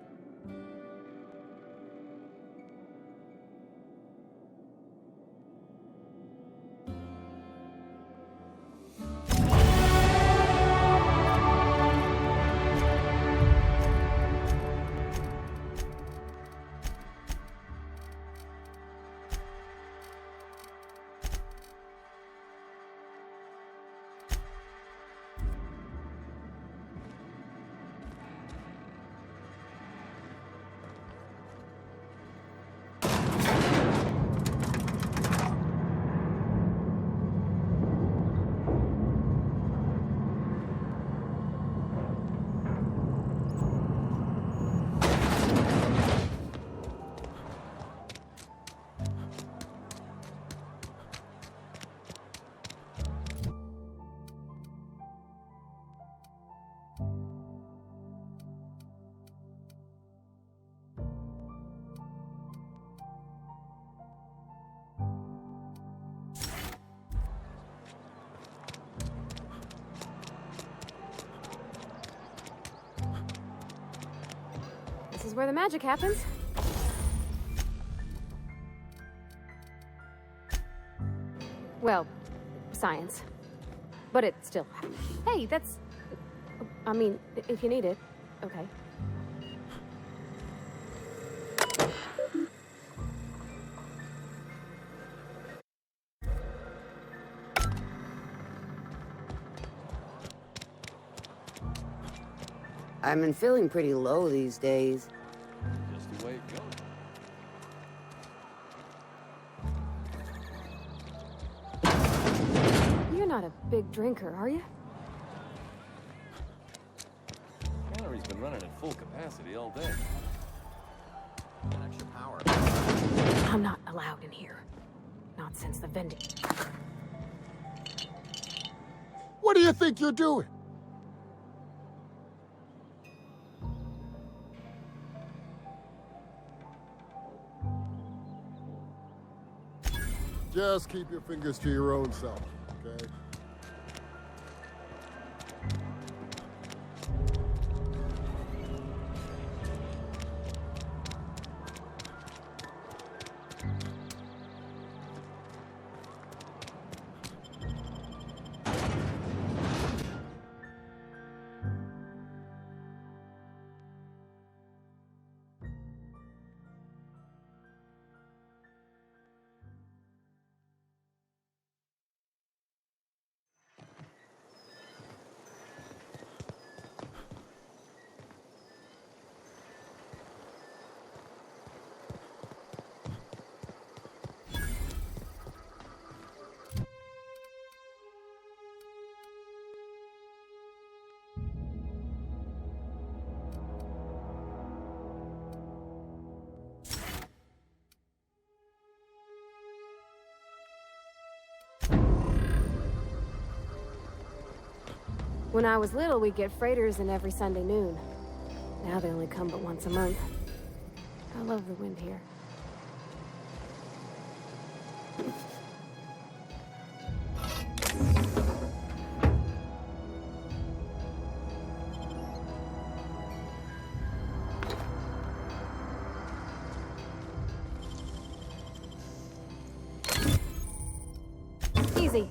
is where the magic happens. Well, science. But it still... Hey, that's... I mean, if you need it, okay. I've been feeling pretty low these days. Just the way it goes. You're not a big drinker, are you? Cannery's been running at full capacity all day. Extra power. I'm not allowed in here. Not since the vending. What do you think you're doing? Just keep your fingers to your own self, okay? When I was little, we'd get freighters in every Sunday noon. Now they only come but once a month. I love the wind here. Easy.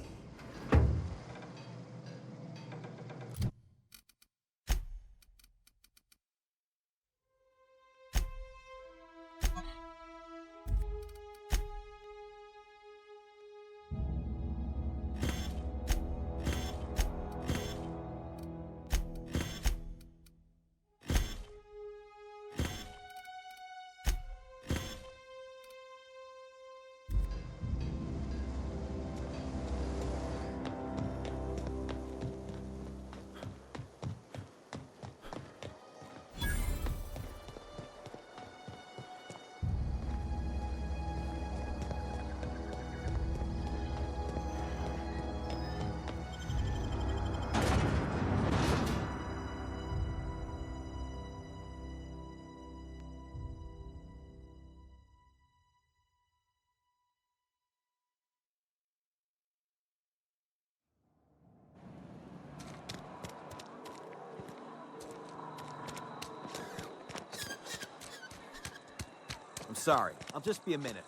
Sorry, I'll just be a minute.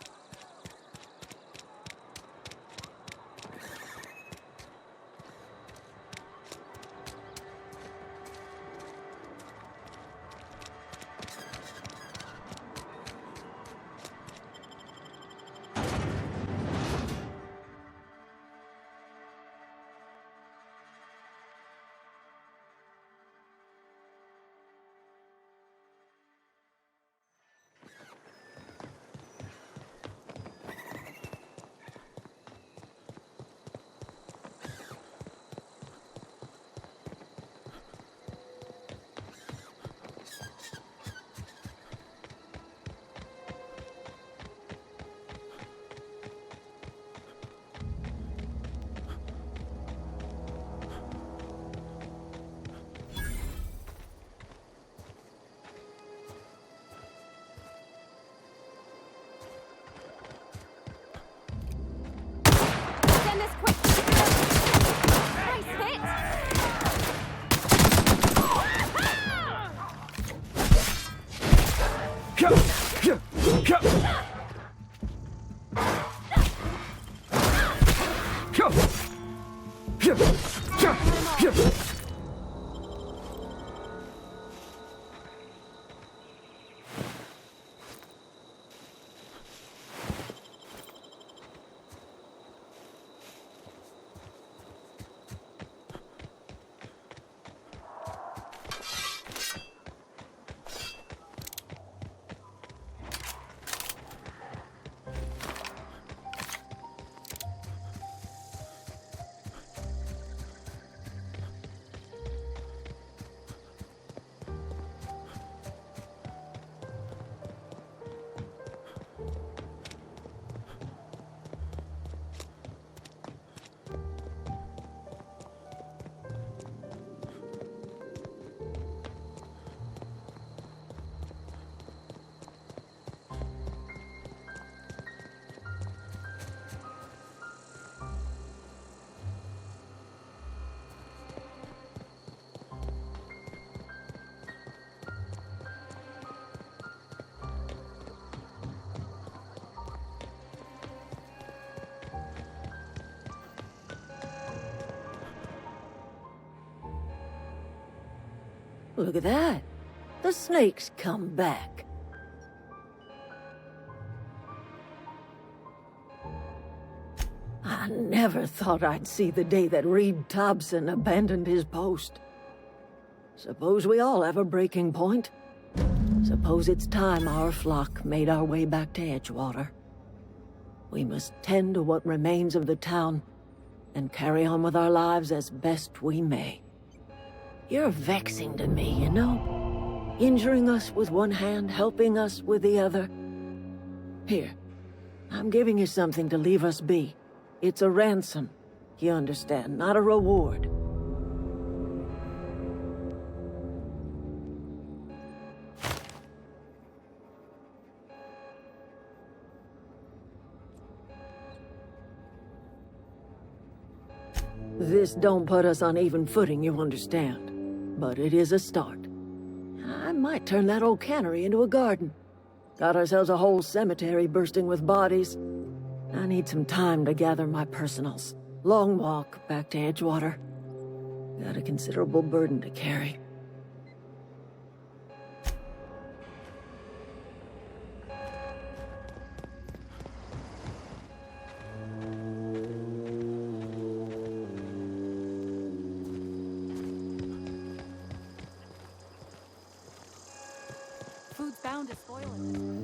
Look at that. The snake's come back. I never thought I'd see the day that Reed Thompson abandoned his post. Suppose we all have a breaking point. Suppose it's time our flock made our way back to Edgewater. We must tend to what remains of the town and carry on with our lives as best we may. You're vexing to me, you know? Injuring us with one hand, helping us with the other. Here, I'm giving you something to leave us be. It's a ransom, you understand, not a reward. This don't put us on even footing, you understand. But it is a start. I might turn that old cannery into a garden. Got ourselves a whole cemetery bursting with bodies. I need some time to gather my personals. Long walk back to Edgewater. Got a considerable burden to carry. Food's bound to spoil it.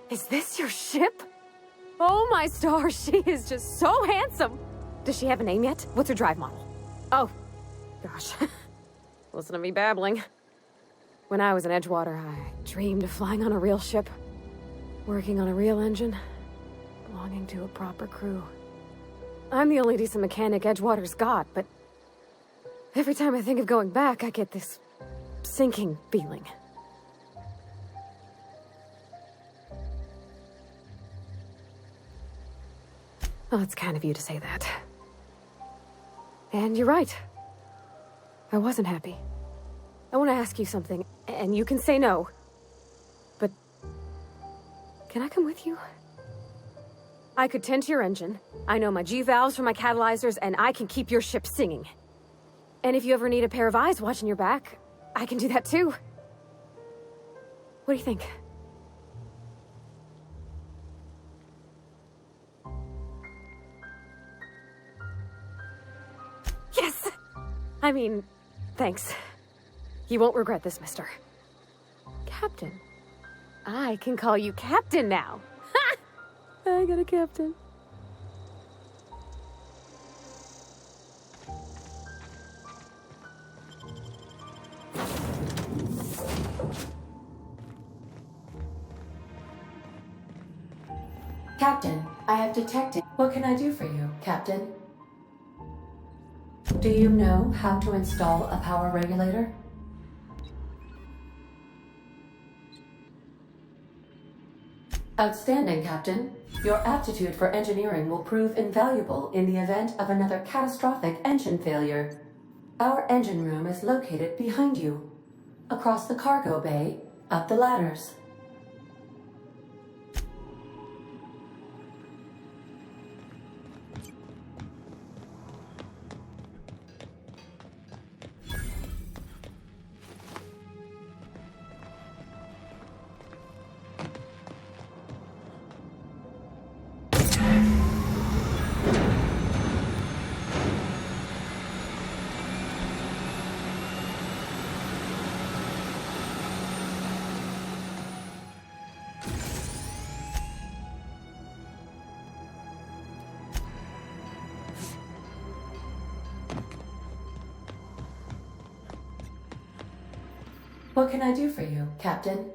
Is this your ship? Oh my stars, she is just so handsome! Does she have a name yet? What's her drive model? Oh, gosh. Listen to me babbling. When I was in Edgewater, I dreamed of flying on a real ship, working on a real engine, belonging to a proper crew. I'm the only decent mechanic Edgewater's got, but every time I think of going back, I get this sinking feeling. Well, it's kind of you to say that. And you're right. I wasn't happy. I want to ask you something, and you can say no. But can I come with you? I could tend to your engine. I know my G-valves for my catalyzers, and I can keep your ship singing. And if you ever need a pair of eyes watching your back, I can do that too. What do you think? Yes! I mean, thanks. You won't regret this, mister. Captain. I can call you Captain now. Ha! I got a captain. Captain, I have detected. What can I do for you, Captain? Do you know how to install a power regulator? Outstanding, Captain. Your aptitude for engineering will prove invaluable in the event of another catastrophic engine failure. Our engine room is located behind you, across the cargo bay, up the ladders. What can I do for you, Captain?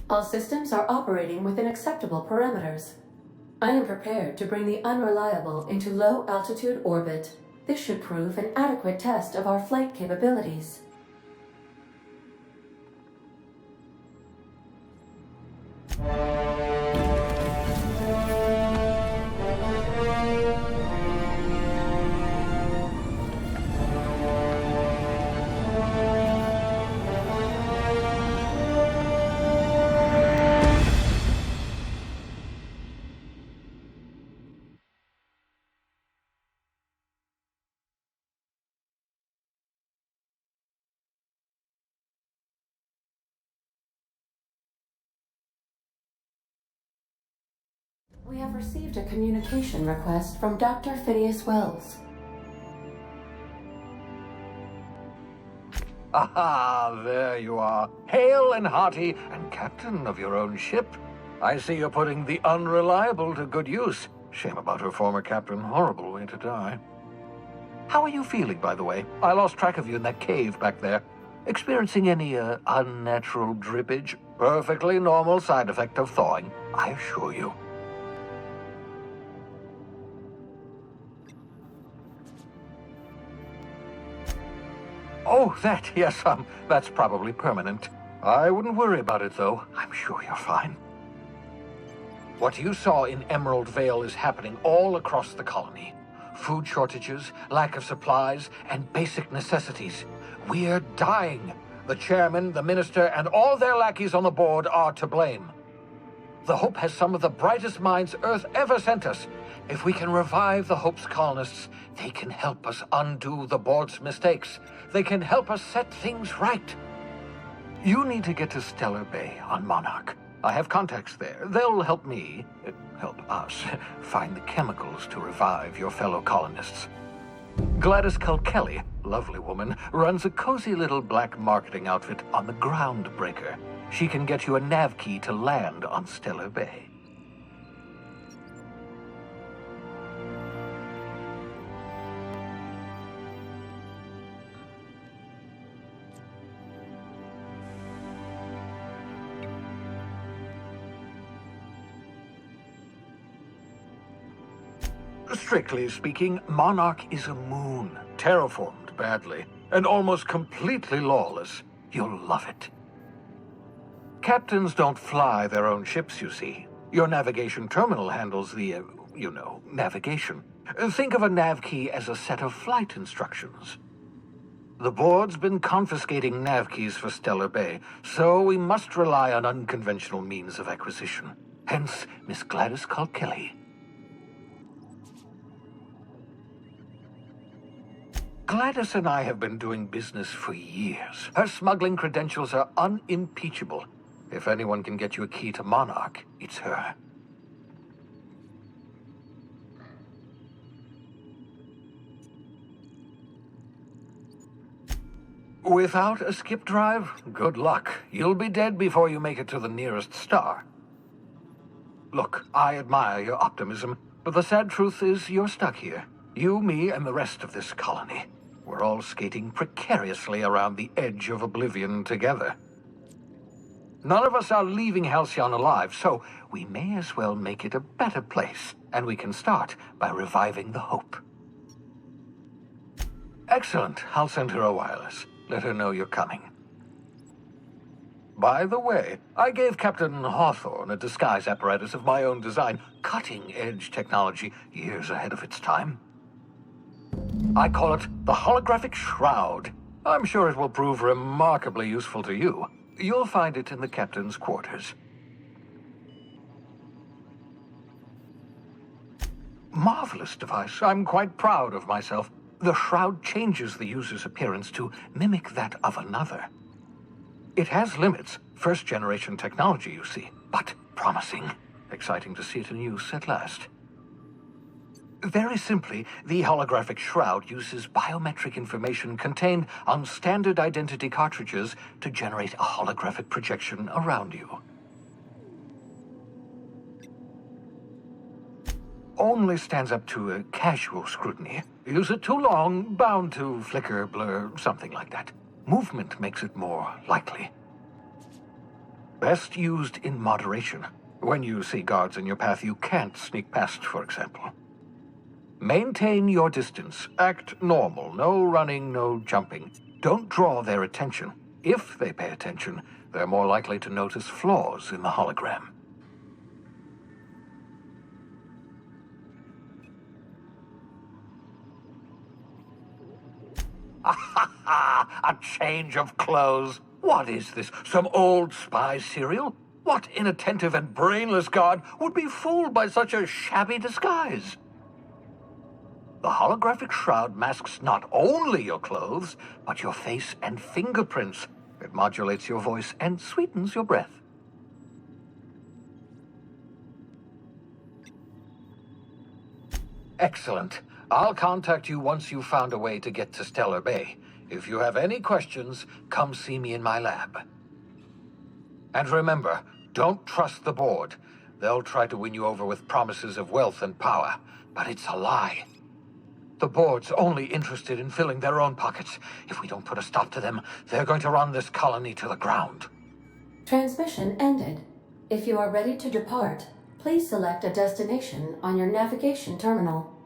All systems are operating within acceptable parameters. I am prepared to bring the unreliable into low-altitude orbit. This should prove an adequate test of our flight capabilities. We have received a communication request from Dr. Phineas Wells. Aha, there you are. Hale and hearty, and captain of your own ship. I see you're putting the unreliable to good use. Shame about her former captain. Horrible way to die. How are you feeling, by the way? I lost track of you in that cave back there. Experiencing any, unnatural drippage? Perfectly normal side effect of thawing, I assure you. Oh, that, yes, that's probably permanent. I wouldn't worry about it, though. I'm sure you're fine. What you saw in Emerald Vale is happening all across the colony. Food shortages, lack of supplies, and basic necessities. We're dying. The chairman, the minister, and all their lackeys on the board are to blame. The Hope has some of the brightest minds Earth ever sent us. If we can revive the Hope's colonists, they can help us undo the board's mistakes. They can help us set things right. You need to get to Stellar Bay on Monarch. I have contacts there. They'll help me, help us, find the chemicals to revive your fellow colonists. Gladys Culkelly, lovely woman, runs a cozy little black marketing outfit on the Groundbreaker. She can get you a nav key to land on Stellar Bay. Strictly speaking, Monarch is a moon, terraformed badly, and almost completely lawless. You'll love it. Captains don't fly their own ships, you see. Your navigation terminal handles the, navigation. Think of a nav key as a set of flight instructions. The board's been confiscating nav keys for Stellar Bay, so we must rely on unconventional means of acquisition. Hence, Miss Gladys Kilkelly. Gladys and I have been doing business for years. Her smuggling credentials are unimpeachable. If anyone can get you a key to Monarch, it's her. Without a skip drive, good luck. You'll be dead before you make it to the nearest star. Look, I admire your optimism, but the sad truth is you're stuck here. You, me, and the rest of this colony. We're all skating precariously around the edge of oblivion together. None of us are leaving Halcyon alive, so we may as well make it a better place, and we can start by reviving the hope. Excellent. I'll send her a wireless. Let her know you're coming. By the way, I gave Captain Hawthorne a disguise apparatus of my own design, cutting-edge technology years ahead of its time. I call it the holographic shroud. I'm sure it will prove remarkably useful to you. You'll find it in the captain's quarters. Marvelous device. I'm quite proud of myself. The shroud changes the user's appearance to mimic that of another. It has limits. First-generation technology, you see, but promising. Exciting to see it in use at last. Very simply, the holographic shroud uses biometric information contained on standard identity cartridges to generate a holographic projection around you. Only stands up to a casual scrutiny. Use it too long, bound to flicker, blur, something like that. Movement makes it more likely. Best used in moderation. When you see guards in your path you can't sneak past, for example. Maintain your distance. Act normal. No running, no jumping. Don't draw their attention. If they pay attention, they're more likely to notice flaws in the hologram. A change of clothes. What is this? Some old spy serial? What inattentive and brainless guard would be fooled by such a shabby disguise? The holographic shroud masks not only your clothes, but your face and fingerprints. It modulates your voice and sweetens your breath. Excellent. I'll contact you once you've found a way to get to Stellar Bay. If you have any questions, come see me in my lab. And remember, don't trust the board. They'll try to win you over with promises of wealth and power, but it's a lie. The board's only interested in filling their own pockets. If we don't put a stop to them, they're going to run this colony to the ground. Transmission ended. If you are ready to depart, please select a destination on your navigation terminal.